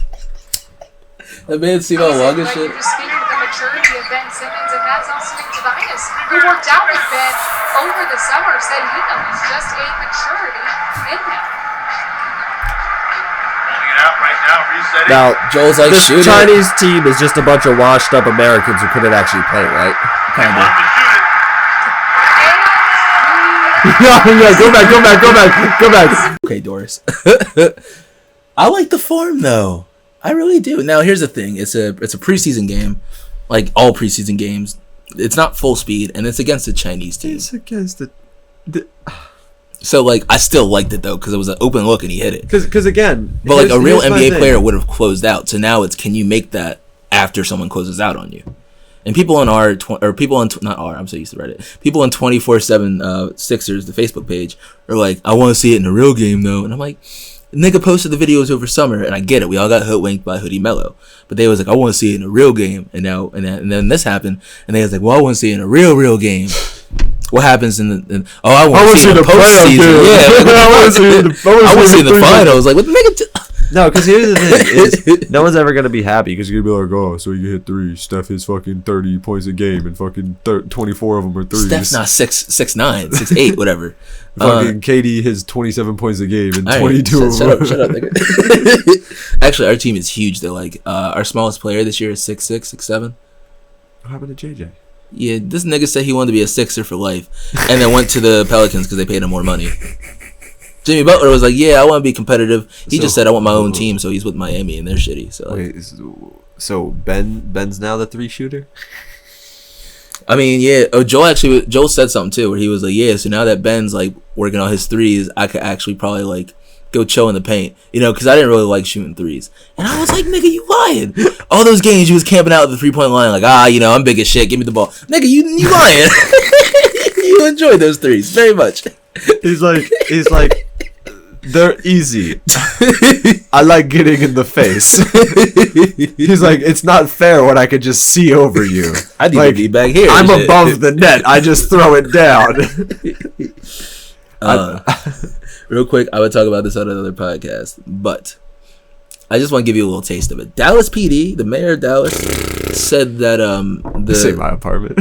That man seemed all long as shit. You just speaking of the maturity of Ben Simmons, and that's also Tobias, who worked out with Ben over the summer, said he knows just a maturity in him. Out right now, resetting. Now, Joel's like, this shoot Chinese team is just a bunch of washed up Americans who couldn't actually play, right? Kind of. Yeah, go back. Okay, Doris. I like the form though. I really do. Now here's the thing. It's a preseason game, like all preseason games. It's not full speed, and it's against a Chinese team. It's against the So like, I still liked it though because it was an open look and he hit it. Because again, but like a real NBA player would have closed out. So now it's, can you make that after someone closes out on you? And people on our I'm so used to Reddit. People on 24/7 Sixers, the Facebook page, are like, I want to see it in a real game though. And I'm like, nigga posted the videos over summer, and I get it. We all got hoodwinked by Hoodie Mello, but they was like, I want to see it in a real game. And now and then this happened, and they was like, well, I want to see it in a real game. What happens in the? I want to see the postseason. Yeah, like, I want to see the finals. Like, what the nigga? No, because here's the thing: is no one's ever gonna be happy because you're gonna be like, oh, so you hit three. Steph hits fucking 30 points a game, and fucking 24 of them are threes. Steph's not 6'9", 6'8", whatever. Fucking KD hits 27 points a game, and 22 of them. Shut up, nigga. Actually, our team is huge though. Like, our smallest player this year is 6'6", 6'7". What happened to JJ? Yeah, this nigga said he wanted to be a Sixer for life, and then went to the Pelicans because they paid him more money. Jimmy Butler was like, yeah, I want to be competitive. He just said, I want my own team, so he's with Miami, and they're shitty. So, wait, so Ben's now the 3-shooter? I mean, yeah. Oh, Joel said something too, where he was like, yeah, so now that Ben's like working on his threes, I could actually probably like go chill in the paint, you know, because I didn't really like shooting threes. And I was like, nigga, you lying. All those games you was camping out at the 3-point line, like, you know, I'm big as shit, give me the ball. Nigga, you lying. You enjoyed those threes very much. He's like, they're easy. I like getting in the face. He's like, it's not fair when I could just see over you. I need to be back here. I'm above the net. I just throw it down. Real quick, I would talk about this on another podcast, but I just want to give you a little taste of it. Dallas PD, the mayor of Dallas, said that Say my apartment.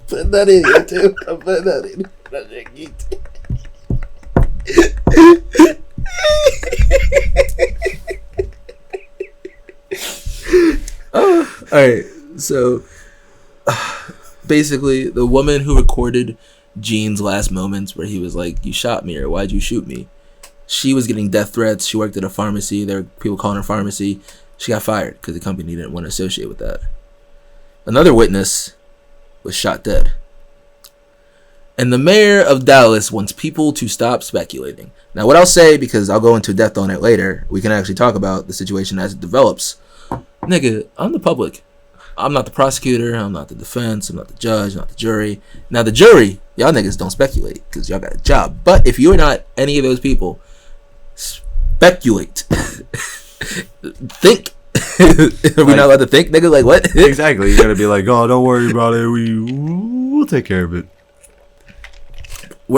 Put that in you too. I'm putting that in. Alright, so basically the woman who recorded Gene's last moments where he was like, you shot me, or why'd you shoot me? She was getting death threats. She worked at a pharmacy. There were people calling her pharmacy. She got fired because the company didn't want to associate with that. Another witness was shot dead. And the mayor of Dallas wants people to stop speculating. Now, what I'll say, because I'll go into depth on it later, we can actually talk about the situation as it develops. Nigga, I'm the public. I'm not the prosecutor. I'm not the defense. I'm not the judge. I'm not the jury. Now, the jury, y'all niggas don't speculate because y'all got a job. But if you're not any of those people, speculate. Think. Are we not allowed to think, nigga? Like, what? Exactly. You're going to be like, oh, don't worry about it. We'll take care of it.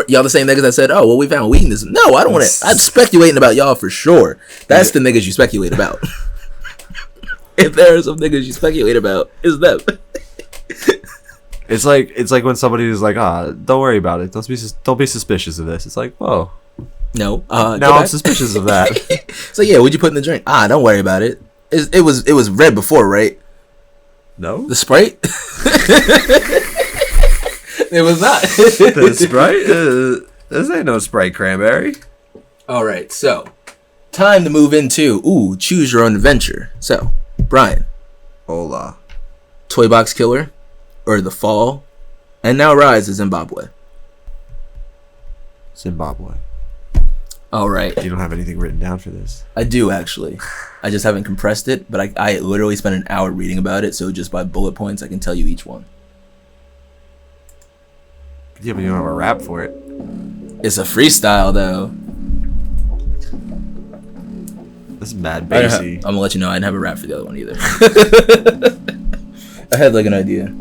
Y'all the same niggas that said, oh, well, we found weakness. No, I don't want to. I'm speculating about y'all for sure. That's the niggas you speculate about. If there are some niggas you speculate about, it's them. It's like when somebody is like, don't worry about it. Don't be suspicious of this. It's like, whoa. No. Now I'm suspicious of that. So yeah, what'd you put in the drink? Don't worry about it. It was red before, right? No. The Sprite? It was not. The Sprite? This ain't no Sprite cranberry. All right, so time to move into choose your own adventure. So, Brian. Hola. Toy Box Killer or The Fall and Now Rise of Zimbabwe. Zimbabwe. All right. You don't have anything written down for this. I do, actually. I just haven't compressed it, but I literally spent an hour reading about it, so just by bullet points, I can tell you each one. Yeah, but you don't have a rap for it. It's a freestyle, though. This is mad bassy. I'm gonna let you know I didn't have a rap for the other one either. I had like an idea.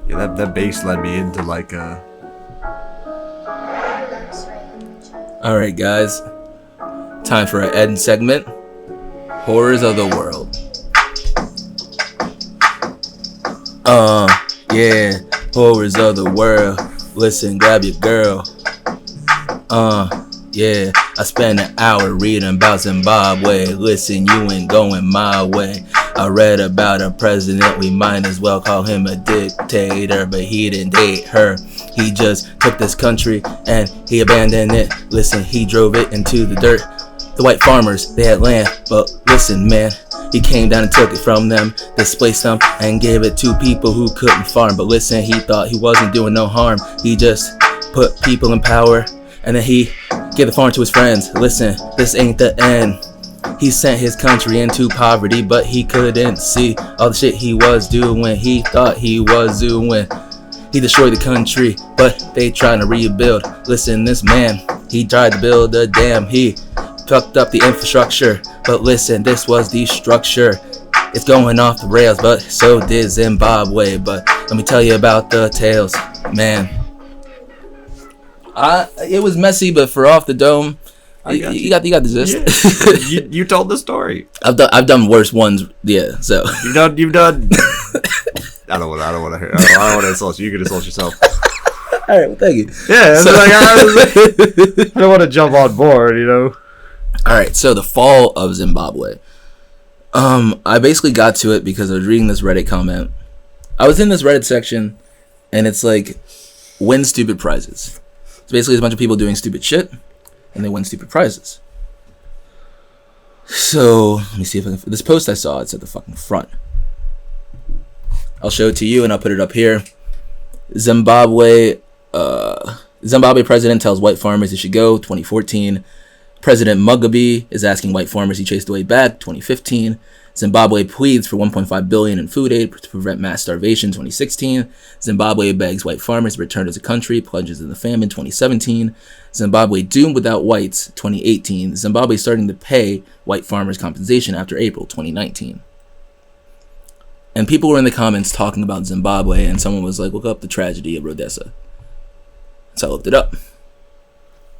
Yeah, that bass led me into like a... Alright, guys. Time for our end segment. Horrors of the World. Yeah. Horrors of the world. Listen, grab your girl. Yeah. I spent an hour reading about Zimbabwe. Listen, you ain't going my way. I read about a president, we might as well call him a dictator, but he didn't date her. He just took this country and he abandoned it. Listen, he drove it into the dirt. The white farmers, they had land, but listen, man, he came down and took it from them, displaced them, and gave it to people who couldn't farm. But listen, he thought he wasn't doing no harm. He just put people in power, and then he gave the farm to his friends. Listen, this ain't the end. He sent his country into poverty, but he couldn't see all the shit he was doing. He thought he was doing. He destroyed the country, but they trying to rebuild. Listen, this man, he tried to build a dam. He fucked up the infrastructure, but listen, this was the structure. It's going off the rails, but so did Zimbabwe. But let me tell you about the tales, man. It was messy, but for Off the Dome, you got the gist. Yeah. you told the story. I've done worse ones, yeah. So you've done. I don't want to hear. I don't want to insult you. You can insult yourself. All right, well, thank you. Yeah, so, I don't want to jump on board, you know. All right, so the fall of Zimbabwe. I basically got to it because I was reading this Reddit comment. I was in this Reddit section, and it's like, win stupid prizes. So basically, it's a bunch of people doing stupid shit, and they win stupid prizes. So let me see if I can. This post I saw, it's at the fucking front. I'll show it to you, and I'll put it up here. Zimbabwe president tells white farmers they should go. 2014. President Mugabe is asking white farmers he chased away back. 2015. Zimbabwe pleads for $1.5 billion in food aid to prevent mass starvation. 2016. Zimbabwe begs white farmers to return as a country. Plunges in the famine. 2017. Zimbabwe doomed without whites. 2018. Zimbabwe starting to pay white farmers compensation after April. 2019. And people were in the comments talking about Zimbabwe, and someone was like, look up the tragedy of Rhodesia. So I looked it up.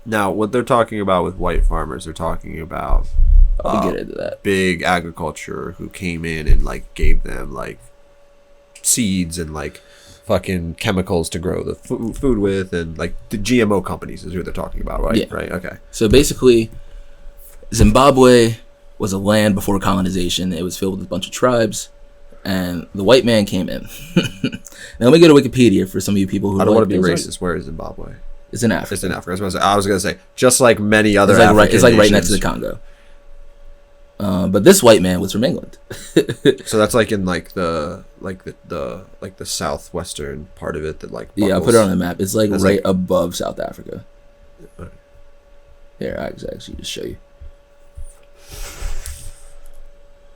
Now, what they're talking about with white farmers, they're talking about I'll get into that. Big agriculture who came in and like gave them like seeds and like fucking chemicals to grow the food with, and like the GMO companies is who they're talking about, right? Yeah. Right. Okay. So basically, Zimbabwe was a land before colonization. It was filled with a bunch of tribes, and the white man came in. Now let me go to Wikipedia for some of you people who I don't want to be racist. Where is Zimbabwe? It's in Africa. It's in Africa. I was gonna say just like many other. It's like right next to the Congo. But this white man was from England. So that's like in like the southwestern part of it that like buckles. Yeah, I'll put it on the map. It's like right above South Africa. Right. Here, I can actually just show you.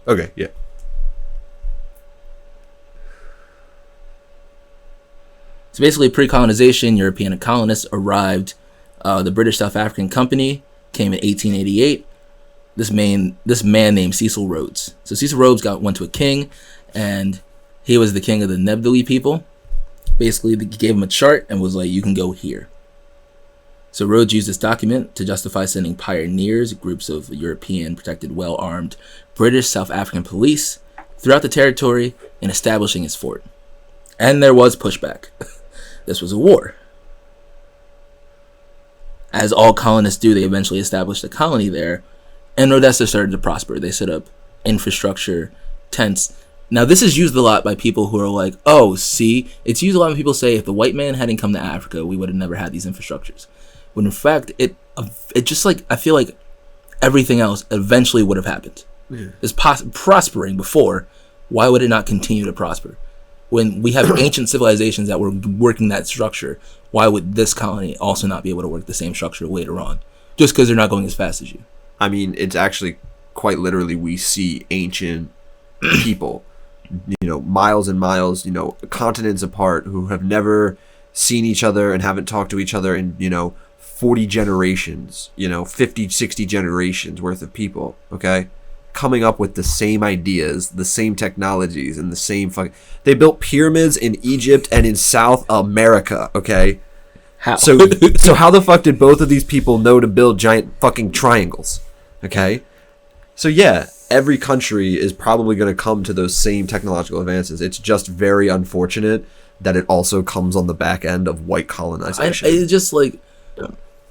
Okay, yeah. So basically, pre-colonization, European colonists arrived. The British South African Company came in 1888. This man named Cecil Rhodes. So Cecil Rhodes went to a king, and he was the king of the Nebdali people. Basically, he gave him a chart and was like, you can go here. So Rhodes used this document to justify sending pioneers, groups of European protected, well-armed British South African police throughout the territory and establishing his fort. And there was pushback. This was a war. As all colonists do, they eventually established a colony there, and Rhodesia started to prosper. They set up infrastructure, tents. Now, this is used a lot by people who are like, oh, see, it's used a lot when people say if the white man hadn't come to Africa, we would have never had these infrastructures. When in fact, it just like, I feel like everything else eventually would have happened. Yeah. It's prospering before. Why would it not continue to prosper? When we have ancient civilizations that were working that structure, why would this colony also not be able to work the same structure later on? Just because they're not going as fast as you. I mean, it's actually quite literally, we see ancient people, miles and miles, continents apart, who have never seen each other and haven't talked to each other in, 40 generations, 50, 60 generations worth of people, okay? Coming up with the same ideas, the same technologies, and the same they built pyramids in Egypt and in South America, okay? How? So how the fuck did both of these people know to build giant fucking triangles, okay? So yeah, every country is probably going to come to those same technological advances. It's just very unfortunate that it also comes on the back end of white colonization. It's just like,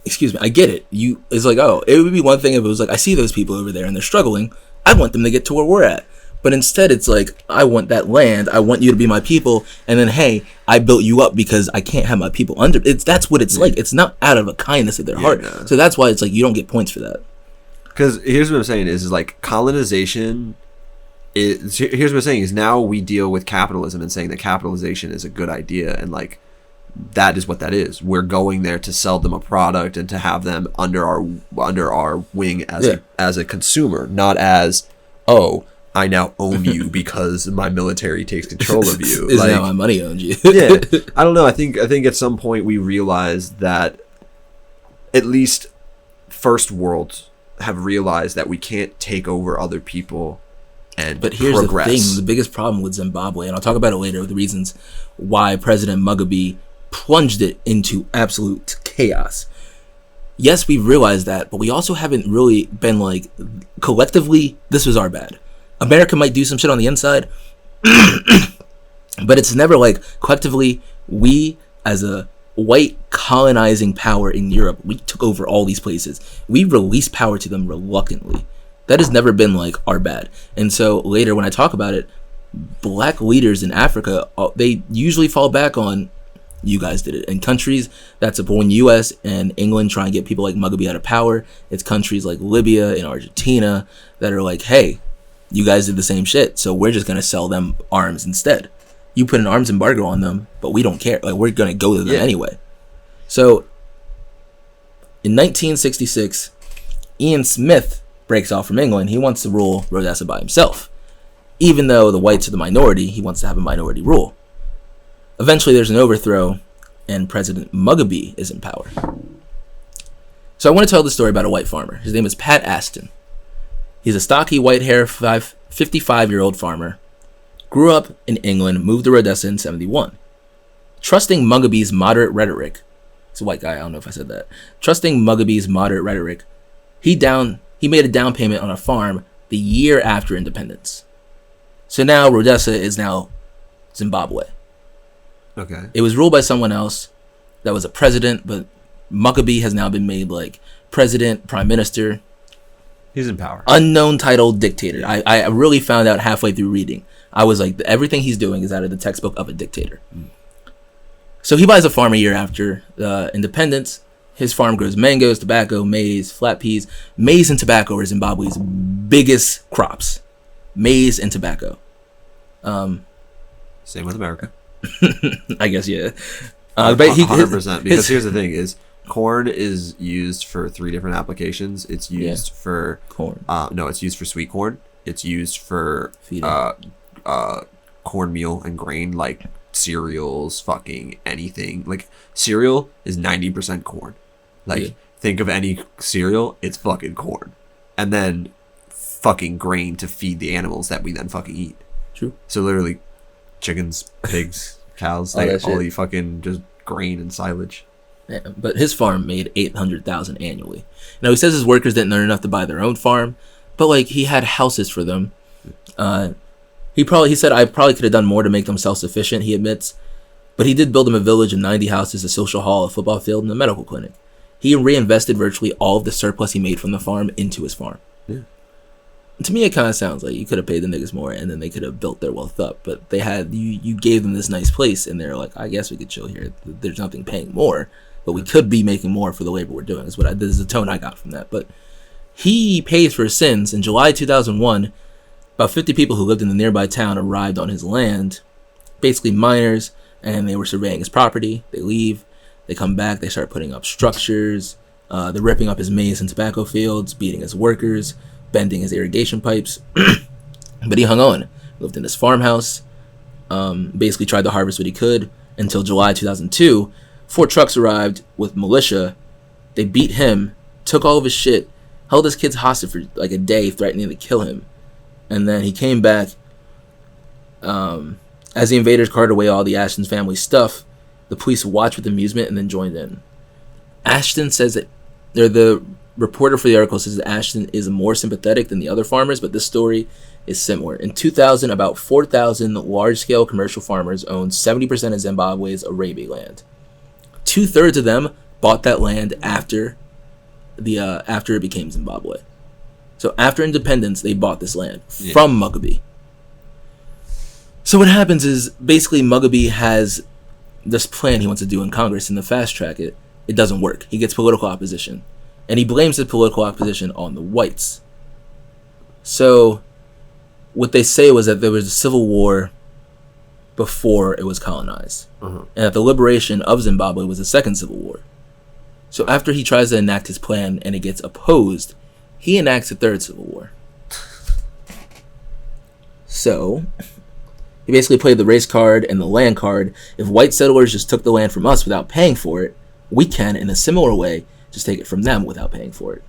excuse me, I get it. It's like, oh, it would be one thing if it was like, I see those people over there and they're struggling. I want them to get to where we're at. But instead, it's like, I want that land. I want you to be my people. And then, hey, I built you up because I can't have my people under. That's what it's like. It's not out of a kindness of their heart. No. So that's why it's like, you don't get points for that. Because here's what I'm saying is like colonization. Here's what I'm saying is now we deal with capitalism and saying that capitalization is a good idea, and like that is what that is. We're going there to sell them a product and to have them under our wing as a consumer, not as, oh, I now own you because my military takes control of you. Is now my money owns you. Yeah, I don't know. I think at some point we realized that at least first worlds have realized that we can't take over other people and but here's progress. The thing, the biggest problem with Zimbabwe, and I'll talk about it later, the reasons why President Mugabe plunged it into absolute chaos. Yes, we've realized that, but we also haven't really been like, collectively, this was our bad. America might do some shit on the inside, but it's never like, collectively, we as a white colonizing power in Europe, we took over all these places. We released power to them reluctantly. That has never been like our bad. And so later when I talk about it, black leaders in Africa, they usually fall back on, you guys did it. In countries that support US and England try and get people like Mugabe out of power, it's countries like Libya and Argentina that are like, hey, you guys did the same shit, so we're just gonna sell them arms instead. You put an arms embargo on them, but we don't care. Like, we're gonna go to them anyway. So in 1966, Ian Smith breaks off from England. He wants to rule Rhodesia by himself. Even though the whites are the minority, he wants to have a minority rule. Eventually there's an overthrow and President Mugabe is in power. So I want to tell the story about a white farmer. His name is Pat Aston. He's a stocky, white-haired, 55-year-old farmer. Grew up in England, moved to Rhodesia in 1971. Trusting Mugabe's moderate rhetoric, it's a white guy, I don't know if I said that. Trusting Mugabe's moderate rhetoric, he made a down payment on a farm the year after independence. So now Rhodesia is now Zimbabwe. Okay. It was ruled by someone else that was a president, but Mugabe has now been made like president, prime minister. He's in power. Unknown title dictator. I really found out halfway through reading. I was like, everything he's doing is out of the textbook of a dictator. So he buys a farm a year after independence. His farm grows mangoes, tobacco, maize, flat peas. Maize and tobacco are Zimbabwe's biggest crops. Maize and tobacco. Same with America. I guess, yeah. 100%. Because here's the thing is, corn is used for 3 different applications. It's used for corn. No, it's used for sweet corn. It's used for cornmeal and grain, like cereals, fucking anything. Like cereal is 90% corn. Like think of any cereal, it's fucking corn. And then fucking grain to feed the animals that we then fucking eat. True. So literally chickens, pigs, cows, they all eat fucking just grain and silage. Yeah, but his farm made $800,000 annually. Now he says his workers didn't earn enough to buy their own farm, but like he had houses for them. He said I probably could have done more to make them self-sufficient. He admits, but he did build them a village of 90 houses, a social hall, a football field, and a medical clinic. He reinvested virtually all of the surplus he made from the farm into his farm. Yeah. To me, it kind of sounds like you could have paid the niggas more, and then they could have built their wealth up. But they had you gave them this nice place, and they're like, I guess we could chill here. There's nothing paying more, but we could be making more for the labor we're doing. This is the tone I got from that. But he pays for his sins. In July 2001, about 50 people who lived in the nearby town arrived on his land, basically miners, and they were surveying his property. They leave, they come back, they start putting up structures. They're ripping up his maize and tobacco fields, beating his workers, bending his irrigation pipes. But he hung on, lived in his farmhouse, basically tried to harvest what he could until July 2002. 4 trucks arrived with militia. They beat him, took all of his shit, held his kids hostage for like a day, threatening to kill him. And then he came back. As the invaders carted away all the Ashton's family stuff, the police watched with amusement and then joined in. Ashton says that the reporter for the article says that Ashton is more sympathetic than the other farmers, but this story is similar. In 2000, about 4,000 large-scale commercial farmers owned 70% of Zimbabwe's Arabi land. 2/3 of them bought that land after it became Zimbabwe. So after independence, they bought this land from Mugabe. So what happens is basically Mugabe has this plan he wants to do in Congress and to fast track it. It doesn't work. He gets political opposition. And he blames his political opposition on the whites. So what they say was that there was a civil war before it was colonized. And that the liberation of Zimbabwe was the second civil war. So after he tries to enact his plan and it gets opposed, he enacts a third civil war. So he basically played the race card and the land card. If white settlers just took the land from us without paying for it, we can, in a similar way, just take it from them without paying for it.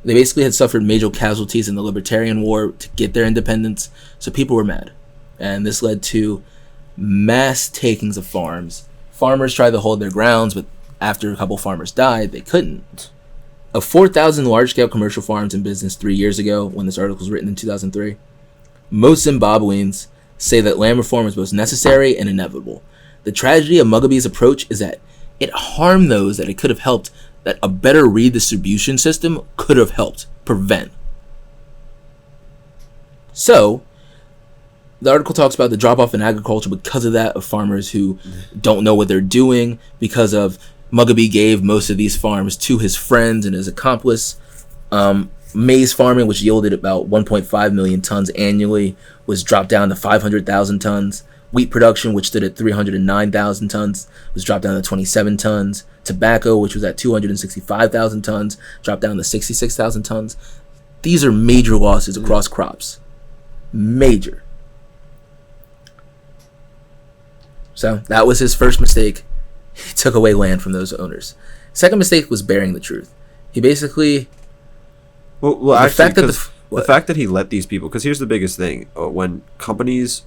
They basically had suffered major casualties in the Libertarian War to get their independence, so people were mad. And this led to mass takings of farms. Farmers tried to hold their grounds, but after a couple farmers died, they couldn't. Of 4,000 large-scale commercial farms in business 3 years ago, when this article was written in 2003, most Zimbabweans say that land reform is both necessary and inevitable. The tragedy of Mugabe's approach is that it harmed those that it could have helped, that a better redistribution system could have helped prevent. So, the article talks about the drop-off in agriculture because of that, of farmers who don't know what they're doing, because of Mugabe gave most of these farms to his friends and his accomplice. Maize farming, which yielded about 1.5 million tons annually, was dropped down to 500,000 tons. Wheat production, which stood at 309,000 tons, was dropped down to 27 tons. Tobacco, which was at 265,000 tons, dropped down to 66,000 tons. These are major losses across crops. Major. So that was his first mistake. He took away land from those owners. Second mistake was bearing the truth. He basically... Well, actually, the fact that he let these people... Because here's the biggest thing. When companies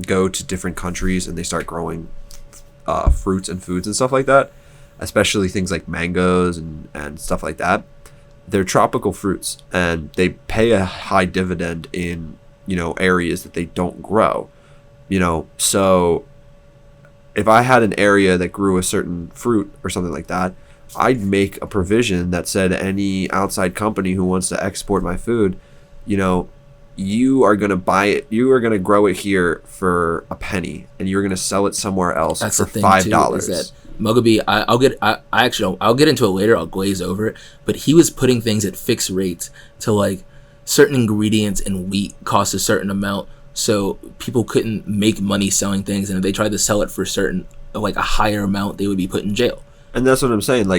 go to different countries and they start growing fruits and foods and stuff like that, especially things like mangoes and stuff like that, they're tropical fruits. And they pay a high dividend in, areas that they don't grow. So if I had an area that grew a certain fruit or something like that, I'd make a provision that said any outside company who wants to export my food, you are going to buy it, you are going to grow it here for a penny, and you're going to sell it somewhere else for $5. Mugabe, I'll get into it later, I'll glaze over it, but he was putting things at fixed rates to like certain ingredients in wheat cost a certain amount, so people couldn't make money selling things, and if they tried to sell it for a higher amount, they would be put in jail. And that's what I'm saying.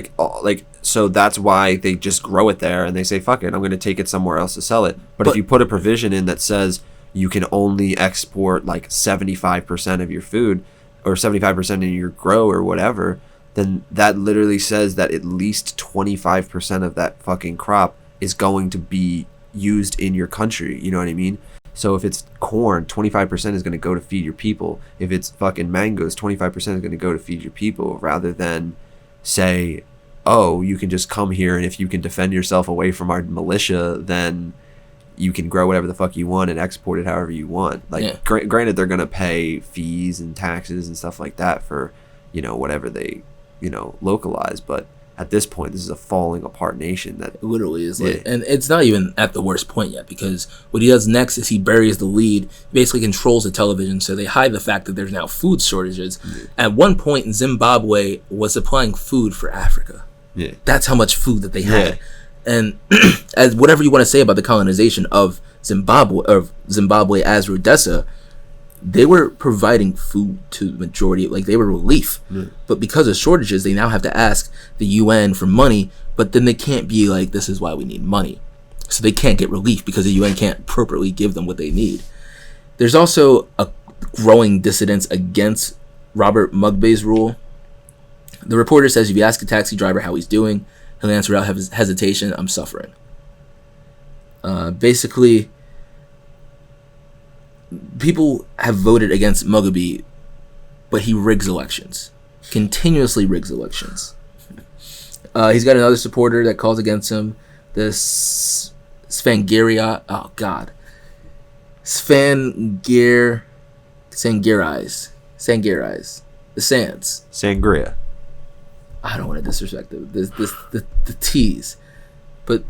So that's why they just grow it there and they say, fuck it, I'm going to take it somewhere else to sell it. But if you put a provision in that says you can only export 75% of your food or 75% of your grow or whatever, then that literally says that at least 25% of that fucking crop is going to be used in your country. You know what I mean? So if it's corn, 25% is going to go to feed your people. If it's fucking mangoes, 25% is going to go to feed your people, rather than say, oh, you can just come here, and if you can defend yourself away from our militia, then you can grow whatever the fuck you want and export it however you want. Like, granted, they're going to pay fees and taxes and stuff like that for, whatever they, localize. But at this point, this is a falling apart nation that it literally is. Like, and it's not even at the worst point yet, because what he does next is he buries the lead. He basically controls the television, so they hide the fact that there's now food shortages. At one point, Zimbabwe was supplying food for Africa. That's how much food that they had. And as whatever you want to say about the colonization of Zimbabwe as Rhodesia, they were providing food to the majority, like they were relief. But because of shortages, they now have to ask the UN for money, but then they can't be like, this is why we need money. So they can't get relief because the UN can't appropriately give them what they need. There's also a growing dissidence against Robert Mugabye's rule. The reporter says if you ask a taxi driver how he's doing, he'll answer without hesitation, I'm suffering. Basically, people have voted against Mugabe, but he rigs elections. Continuously rigs elections. He's got another supporter that calls against him. This Svangirai. Oh, God. Svangirais. The Sands. Sangria. I don't want to disrespect the T's, but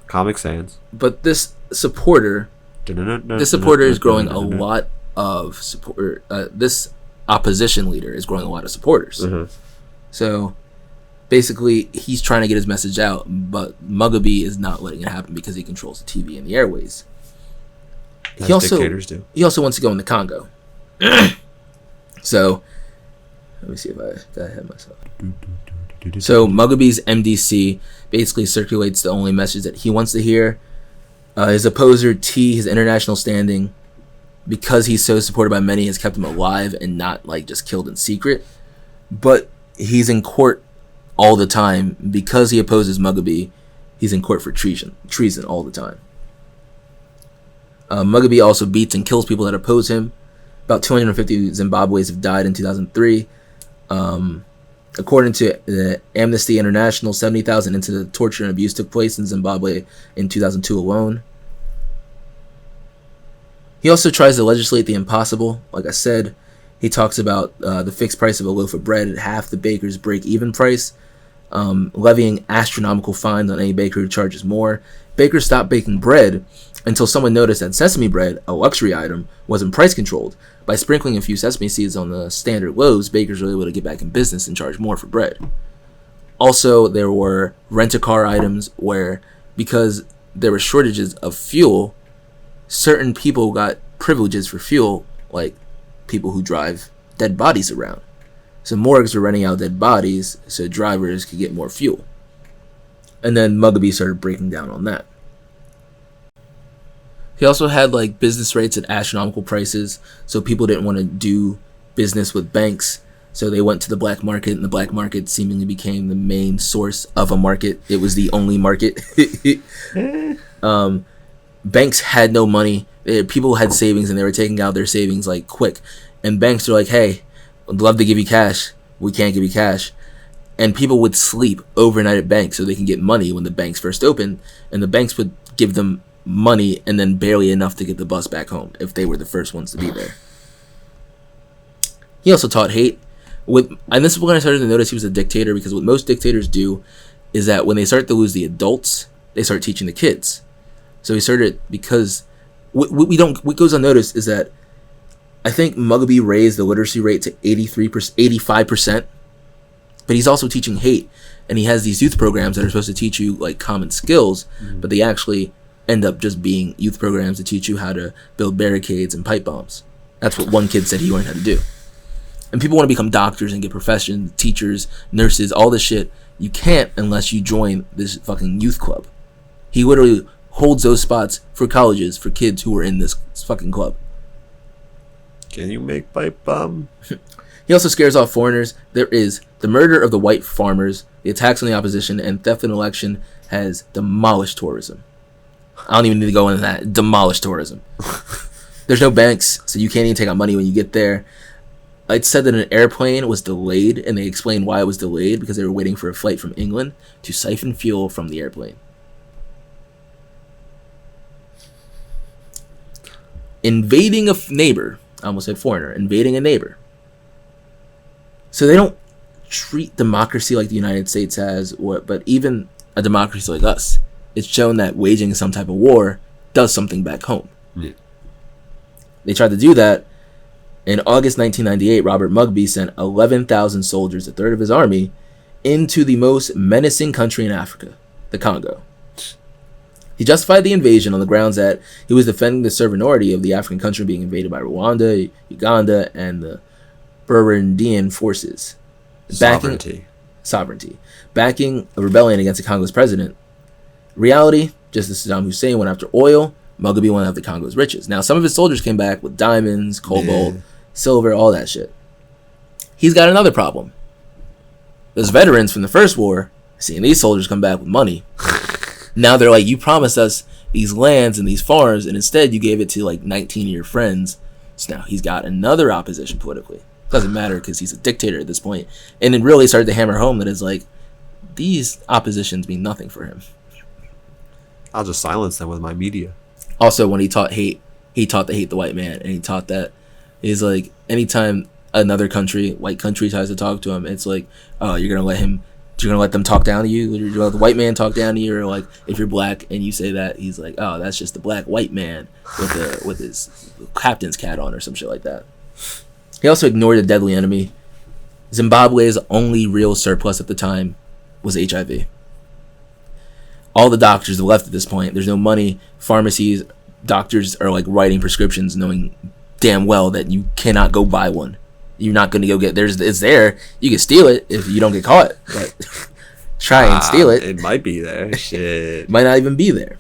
Comic Sans. But this supporter is growing a lot of support. This opposition leader is growing a lot of supporters. So basically, he's trying to get his message out, but Mugabe is not letting it happen because he controls the TV and the airways. Dictators do. He also wants to go in the Congo. So let me see if I got ahead of myself. So Mugabe's MDC basically circulates the only message that he wants to hear. His opposer T, his international standing, because he's so supported by many, has kept him alive and not like just killed in secret. But he's in court all the time because he opposes Mugabe. He's in court for treason all the time. Mugabe also beats and kills people that oppose him. About 250 Zimbabweans have died in 2003. According to Amnesty International, 70,000 incidents of torture and abuse took place in Zimbabwe in 2002 alone. He also tries to legislate the impossible. Like I said, he talks about the fixed price of a loaf of bread at half the baker's break-even price, levying astronomical fines on any baker who charges more. Bakers stopped baking bread until someone noticed that sesame bread, a luxury item, wasn't price controlled. By sprinkling a few sesame seeds on the standard loaves, bakers were able to get back in business and charge more for bread. Also, there were rent-a-car items where, because there were shortages of fuel, certain people got privileges for fuel, like people who drive dead bodies around. So morgues were renting out dead bodies so drivers could get more fuel. And then Mugabe started breaking down on that. He also had like business rates at astronomical prices, so people didn't want to do business with banks, so they went to the black market, and the black market seemingly became the main source of a market. It was the only market. Banks had no money. People had savings, and they were taking out their savings like quick. And banks were like, "Hey, I'd love to give you cash. We can't give you cash." And people would sleep overnight at banks so they can get money when the banks first opened, and the banks would give them money and then barely enough to get the bus back home if they were the first ones to be there. He also taught hate. And this is when I started to notice he was a dictator, because what most dictators do is that when they start to lose the adults, they start teaching the kids. So he started, because what goes unnoticed is that I think Mugabe raised the literacy rate to 85%, but he's also teaching hate. And he has these youth programs that are supposed to teach you like common skills, but they actually end up just being youth programs to teach you how to build barricades and pipe bombs. That's what one kid said he learned how to do. And people want to become doctors and get professions, teachers, nurses, all this shit. You can't unless you join this fucking youth club. He literally holds those spots for colleges for kids who are in this fucking club. Can you make pipe bomb? He also scares off foreigners. There is the murder of the white farmers, the attacks on the opposition, and theft in an election has demolished tourism. I don't even need to go into that. Demolished tourism. There's no banks, so you can't even take out money when you get there. It said that an airplane was delayed, and they explained why it was delayed because they were waiting for a flight from England to siphon fuel from the airplane. Invading a neighbor. I almost said foreigner. Invading a neighbor. So they don't treat democracy like the United States has, but even a democracy like us, it's shown that waging some type of war does something back home. Yeah. They tried to do that. In August 1998, Robert Mugabe sent 11,000 soldiers, a third of his army, into the most menacing country in Africa, the Congo. He justified the invasion on the grounds that he was defending the sovereignty of the African country being invaded by Rwanda, Uganda, and the Burundian forces. Sovereignty. Backing a rebellion against the Congo's president. Reality, just as Saddam Hussein went after oil, Mugabe went after the Congo's riches. Now, some of his soldiers came back with diamonds, cobalt, silver, all that shit. He's got another problem. Those veterans from the first war, seeing these soldiers come back with money, now they're like, you promised us these lands and these farms, and instead you gave it to like 19 of your friends. So now he's got another opposition politically. Doesn't matter because he's a dictator at this point. And it really started to hammer home that it's like, these oppositions mean nothing for him. I'll just silence them with my media. Also, when he taught hate, he taught to hate the white man, and he taught that he's like, anytime another country, white country, tries to talk to him, it's like, oh, you're gonna let them talk down to you? You're gonna let the white man talk down to you? Or like, if you're black and you say that, he's like, oh, that's just the black white man with his captain's cat on or some shit like that. He also ignored a deadly enemy. Zimbabwe's only real surplus at the time was HIV. All the doctors have left at this point. There's no money. Pharmacies, doctors are like writing prescriptions knowing damn well that you cannot go buy one. You're not going to go get it's there. You can steal it if you don't get caught. But try and steal it. It might be there. Shit. Might not even be there.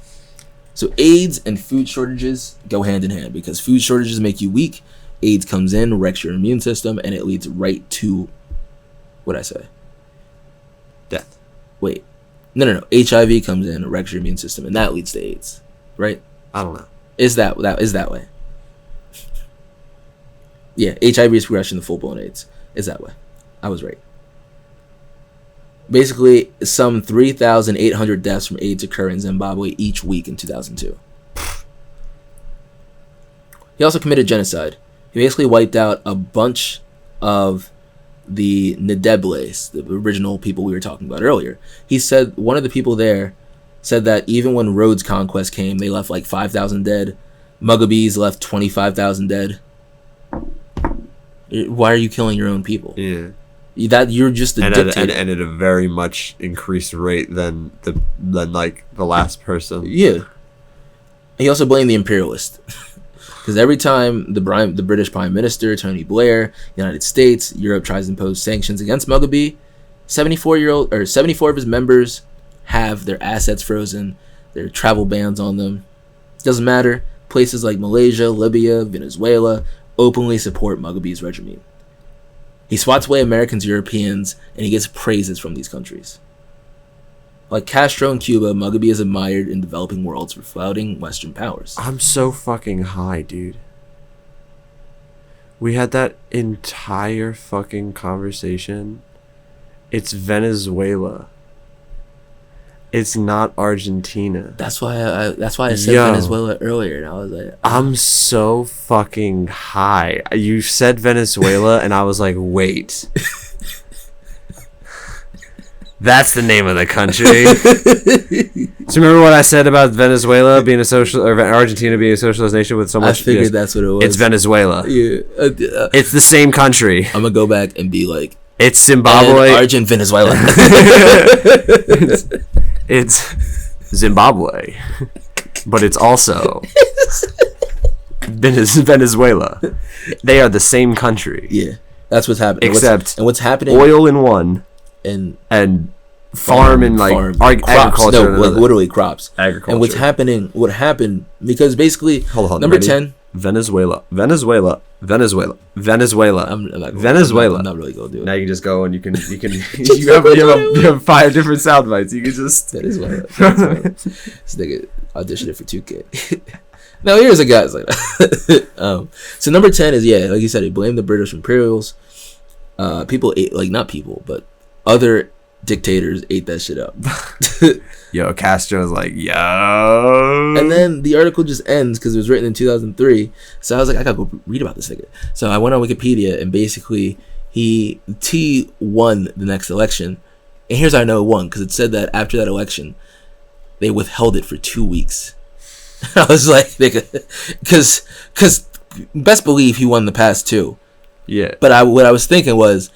So AIDS and food shortages go hand in hand because food shortages make you weak. AIDS comes in, wrecks your immune system, and it leads right to, what'd I say? Death. Wait. No. HIV comes in, wrecks your immune system, and that leads to AIDS, right? I don't know. Is that way? Yeah, HIV is progression to full-blown AIDS. Is that way? I was right. Basically, some 3,800 deaths from AIDS occur in Zimbabwe each week in 2002. He also committed genocide. He basically wiped out a bunch of the Ndebles, the original people we were talking about earlier. He said one of the people there said that even when Rhodes' conquest came, they left like 5,000 dead. Mugabe's left 25,000 dead. Why are you killing your own people? Yeah. That you're just a dictator. And at a very much increased rate than like the last person. Yeah. He also blamed the imperialist. Because every time the British Prime Minister, Tony Blair, United States, Europe tries to impose sanctions against Mugabe, 74 of his members have their assets frozen, their travel bans on them. It doesn't matter. Places like Malaysia, Libya, Venezuela openly support Mugabe's regime. He swats away Americans, Europeans, and he gets praises from these countries. Like Castro in Cuba, Mugabe is admired in developing worlds for flouting Western powers. I'm so fucking high, dude. We had that entire fucking conversation. It's Venezuela. It's not Argentina. That's why I said Venezuela earlier, and I was like, I'm so fucking high. You said Venezuela, and I was like, wait. That's the name of the country. So remember what I said about Venezuela being a social, or Argentina being a socialist nation with so much? I figured that's what it was. It's Venezuela. Yeah. It's the same country. I'm gonna go back and be like, it's Zimbabwe, Argent, Venezuela. it's Zimbabwe, but it's also Venezuela. They are the same country. Yeah, that's what's happening. Except what's happening? Oil in one. And farm and like agriculture. No, like literally crops. Agriculture. And what happened, because basically, hold on, number ready? 10. Venezuela. I'm not Venezuela. I'm not really gonna do it. Now you can just go and you have 5 different sound bites. You can just This nigga auditioned for 2K. No, here's a guy like that. So number 10 is, yeah, like you said, he blamed the British Imperials. People ate, like, not people, but other dictators ate that shit up. Yo, Castro's like, yo. And then the article just ends because it was written in 2003. So I was like, I gotta go read about this nigga. So I went on Wikipedia, and basically T won the next election. And here's how I know it won, because it said that after that election, they withheld it for 2 weeks. I was like, nigga, because best believe he won the past two. Yeah. But what I was thinking was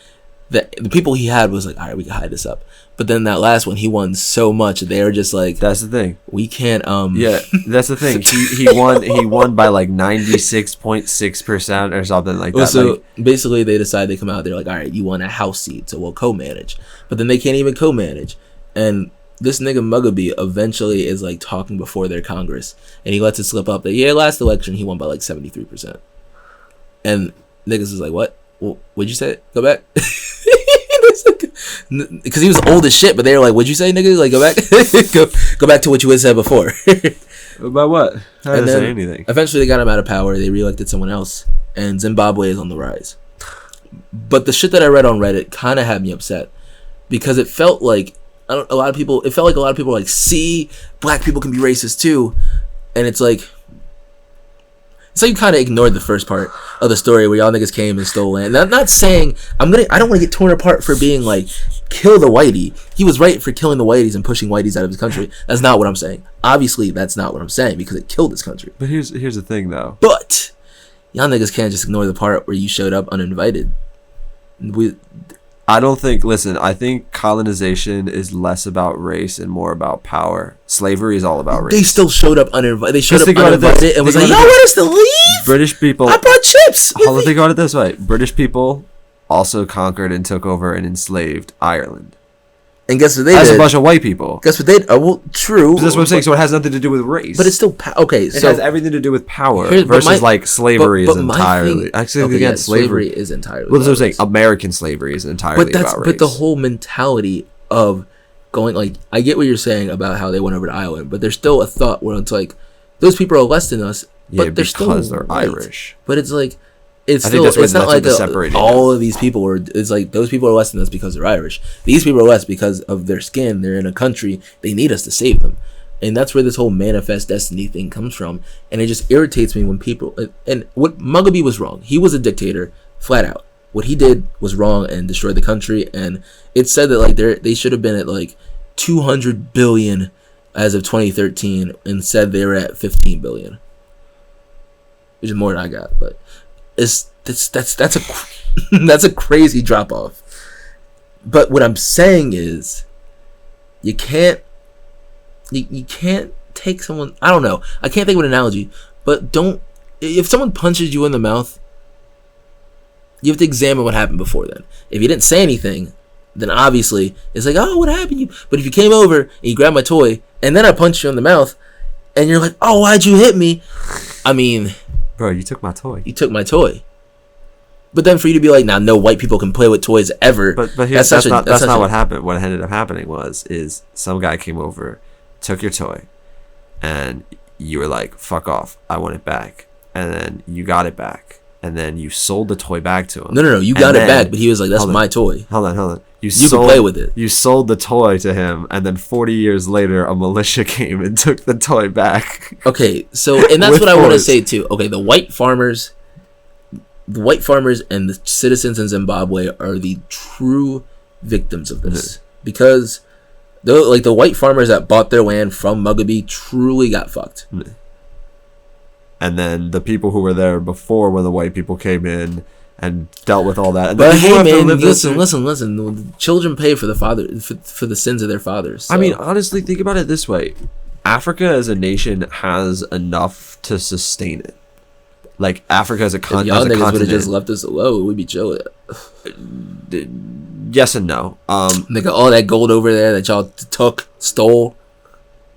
that the people he had was like, all right, we can hide this up. But then that last one, he won so much, they were just like, that's the thing. We can't. Yeah, that's the thing. He won by like 96.6% or something like that. Well, so like, basically, they decide they come out. They're like, all right, you won a House seat, so we'll co-manage. But then they can't even co-manage, and this nigga Mugabe eventually is like talking before their Congress, and he lets it slip up that last election he won by like 73%, and niggas is like, what? Well, what'd you say? Go back. Because he was old as shit, but they were like, what'd you say, nigga? Like, go back. go back to what you had said before. About what? I didn't say anything. Eventually they got him out of power. They reelected someone else, and Zimbabwe is on the rise. But the shit that I read on Reddit kind of had me upset, because it felt like a lot of people were like, see, black people can be racist too. And it's like, so you kind of ignored the first part of the story where y'all niggas came and stole land. And I'm not saying I don't want to get torn apart for being like, kill the whitey. He was right for killing the whiteys and pushing whiteys out of his country. That's not what I'm saying. Obviously, that's not what I'm saying, because it killed his country. But here's the thing, though. But y'all niggas can't just ignore the part where you showed up uninvited. I don't think. Listen, I think colonization is less about race and more about power. Slavery is all about race. They still showed up uninvited. They showed up uninvited and was like, "Y'all want us to leave?" British people. I brought chips. Hold on, think about it this way: British people also conquered and took over and enslaved Ireland. And guess what they did? That's a bunch of white people. Guess what they did? Well, true. That's what I'm saying. So it has nothing to do with race. But it's still okay. So it has everything to do with power versus like slavery is entirely. Actually, again, slavery is entirely. Well, that's what I'm saying. American slavery is entirely about race. But the whole mentality of going, like, I get what you're saying about how they went over to Ireland, but there's still a thought where it's like, those people are less than us, but they're still because they're Irish. But it's like, it's not like all of these people were. It's like those people are less than us because they're Irish. These people are less because of their skin. They're in a country. They need us to save them, and that's where this whole manifest destiny thing comes from. And it just irritates me when people. And what Mugabe was wrong. He was a dictator, flat out. What he did was wrong and destroyed the country. And it said that like they should have been at like 200 billion as of 2013, and said they were at 15 billion, which is more than I got, but. That's a crazy drop off. But what I'm saying is, you can't take someone. I don't know. I can't think of an analogy. But if someone punches you in the mouth, you have to examine what happened before then. If you didn't say anything, then obviously it's like, oh, what happened? But if you came over and you grabbed my toy and then I punched you in the mouth, and you're like, oh, why'd you hit me? I mean. Bro, you took my toy. You took my toy. But then for you to be like, nah, no white people can play with toys ever. But that's not what happened. What ended up happening is some guy came over, took your toy, and you were like, fuck off, I want it back. And then you got it back. And then you sold the toy back to him. No, you got it back, but he was like, that's my toy. Hold on. You can play with it. You sold the toy to him, and then 40 years later, a militia came and took the toy back. Okay, so, and that's what I want to say too. Okay, the white farmers and the citizens in Zimbabwe are the true victims of this. Because the white farmers that bought their land from Mugabe truly got fucked. And then the people who were there before, when the white people came in and dealt with all that. And but hey, man, listen. The children pay for for the sins of their fathers. So. I mean, honestly, think about it this way: Africa as a nation has enough to sustain it. Like Africa as a continent. Y'all niggas would have just left us alone, we'd be chilling. Yes and no. Nigga, all that gold over there that y'all stole.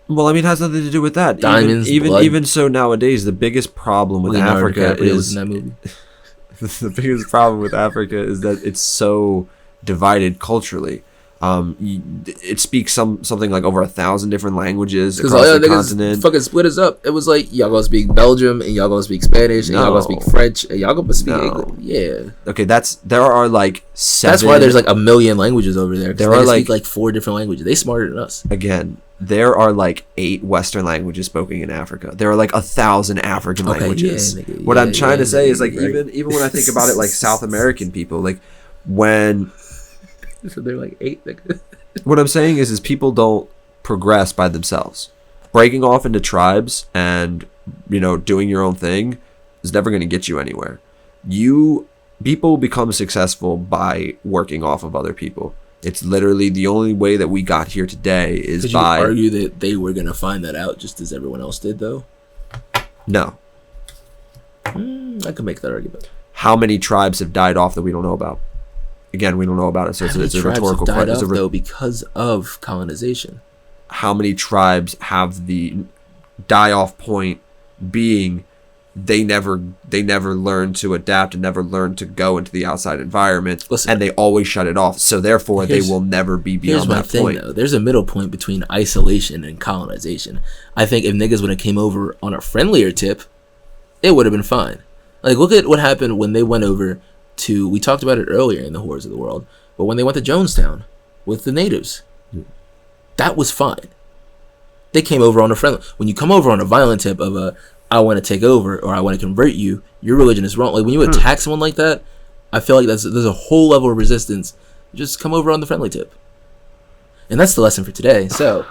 Well, I mean, it has nothing to do with that. Diamonds, even so, nowadays, the biggest problem with Africa is in that movie. The biggest problem with Africa is that it's so divided culturally. It speaks something like over 1,000 different languages across all the continent. Fucking split us up. It was like y'all gonna speak Belgium and y'all gonna speak Spanish and y'all gonna speak French and y'all gonna speak English. Yeah. Okay, there are like 7. That's why there's like 1 million languages over there. There are like 4 different languages. They smarter than us. Again, there are like 8 Western languages spoken in Africa. There are like 1,000 African languages. What I'm trying to say is like even when I think about it, like South American people, like when. So they're like 8. What I'm saying is people don't progress by themselves. Breaking off into tribes and, doing your own thing is never going to get you anywhere. People become successful by working off of other people. It's literally the only way that we got here today is Could by. you argue that they were going to find that out just as everyone else did, though? No. I could make that argument. How many tribes have died off that we don't know about? Again, we don't know about it, so it's a rhetorical question. Died off, though, because of colonization. How many tribes have the die-off point being they never learn to adapt and never learn to go into the outside environment, and they always shut it off, so therefore they will never be beyond that point. Though. There's a middle point between isolation and colonization. I think if niggas would have came over on a friendlier tip, it would have been fine. Like, look at what happened when they went over to, we talked about it earlier in the Horrors of the World, but when they went to Jonestown with the natives, that was fine. They came over on a friendly. When you come over on a violent tip of a, I want to take over or I want to convert you, your religion is wrong. Like when you attack someone like that, I feel like there's a whole level of resistance. Just come over on the friendly tip. And that's the lesson for today. So,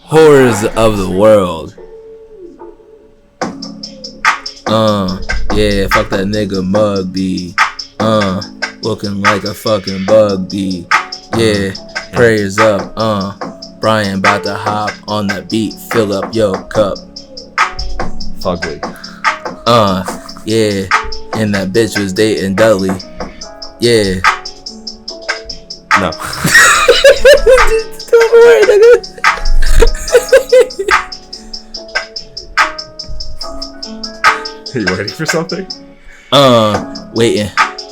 Horrors of the World. Yeah, fuck that nigga Mugby. Looking like a fucking bug bee. Yeah, prayers up. Brian about to hop on that beat. Fill up your cup. Fugly. Yeah. And that bitch was dating Dudley. Yeah. No. Don't worry, nigga. Are you waiting for something? Waiting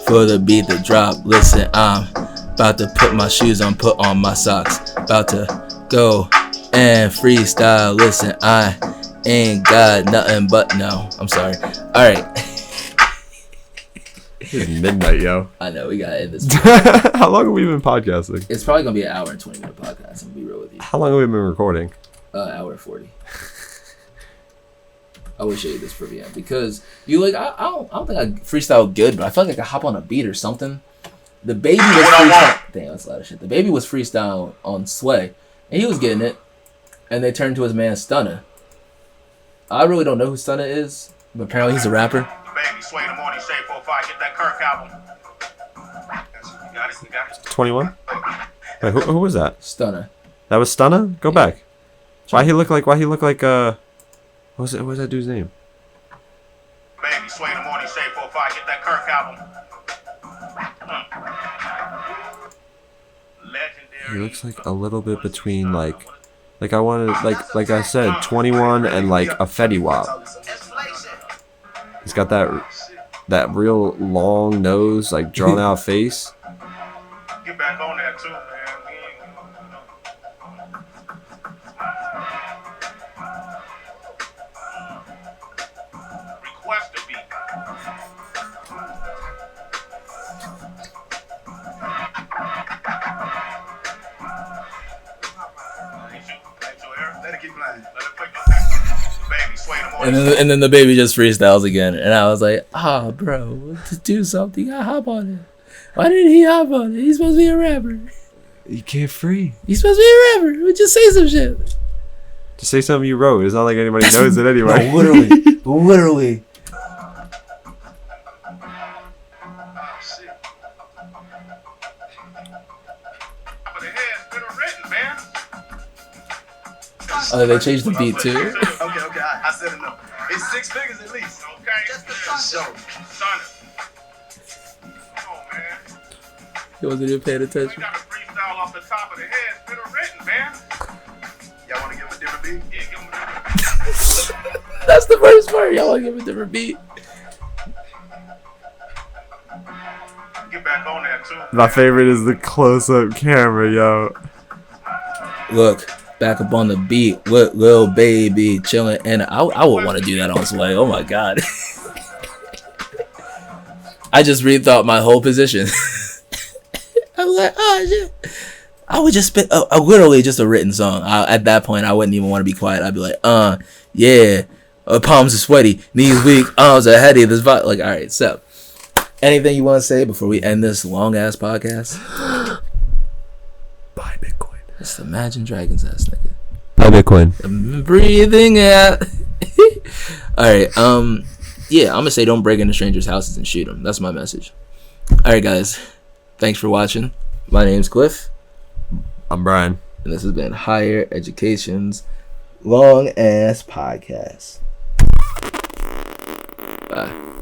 for the beat to drop. Listen, I'm about to put my shoes on, put on my socks. About to go and freestyle. Listen, I ain't got nothing but no. I'm sorry. All right. It's midnight, yo. I know, we gotta end this. How long have we been podcasting? It's probably gonna be an hour and 20-minute podcast. I'm gonna be real with you. How long have we been recording? Hour and 40. I will show you this for VM because you like I don't think I freestyle good, but I feel like I could hop on a beat or something. The baby was freestyle. Damn, that's a lot of shit. The baby was freestyle on Sway, and he was getting it. And they turned to his man Stunna. I really don't know who Stunna is, but apparently he's a rapper. Baby, Sway in the morning, Shade 45, get that Kirk album. You got it. 21. Wait, who was that? Stunna. That was Stunna? Go back. Why he look like What was that dude's name? Baby, Sway in the morning, Shade 45, get that Kirk album. He looks like a little bit between like I wanted like I said 21 and like a Fetty Wap. He's got that real long nose, like drawn out face. Get back on that too, man. Request a beat. Let it keep playing. Let it play. Baby, Sway in the morning. And then the baby just freestyles again, and I was like, bro, to do something, I hop on it. Why didn't he hop on it? He's supposed to be a rapper. You can't free. He's supposed to be a rapper. We just say some shit. Just say something you wrote. It's not like anybody knows it anyway. No, literally. Oh, they changed the beat too. Okay, I said enough. It's 6 figures at least. Okay, just the show. Come on, man. He wasn't even paying attention. We got a freestyle off the top of the head. Spit a written, man. Y'all want to give him a different beat? Yeah, give him a different beat. That's the first part. Y'all want to give him a different beat. Get back back on that too. My favorite is the close-up camera, yo. Look, back up on the beat with Lil Baby chilling, and I would want to do that on Sway. Oh my god. I just rethought my whole position. I was like, oh shit. I would just spit literally just a written song. At that point, I wouldn't even want to be quiet. I'd be like, yeah, palms are sweaty, knees weak, arms are heady. This vibe, like, all right. So, anything you want to say before we end this long ass podcast? Buy Bitcoin. It's the Imagine Dragons ass nigga. Buy Bitcoin. I'm breathing out. All right. Yeah, I'm gonna say don't break into strangers' houses and shoot them. That's my message. All right, guys. Thanks for watching. My name's Cliff. I'm Brian. And this has been Higher Education's Long Ass Podcast. Bye.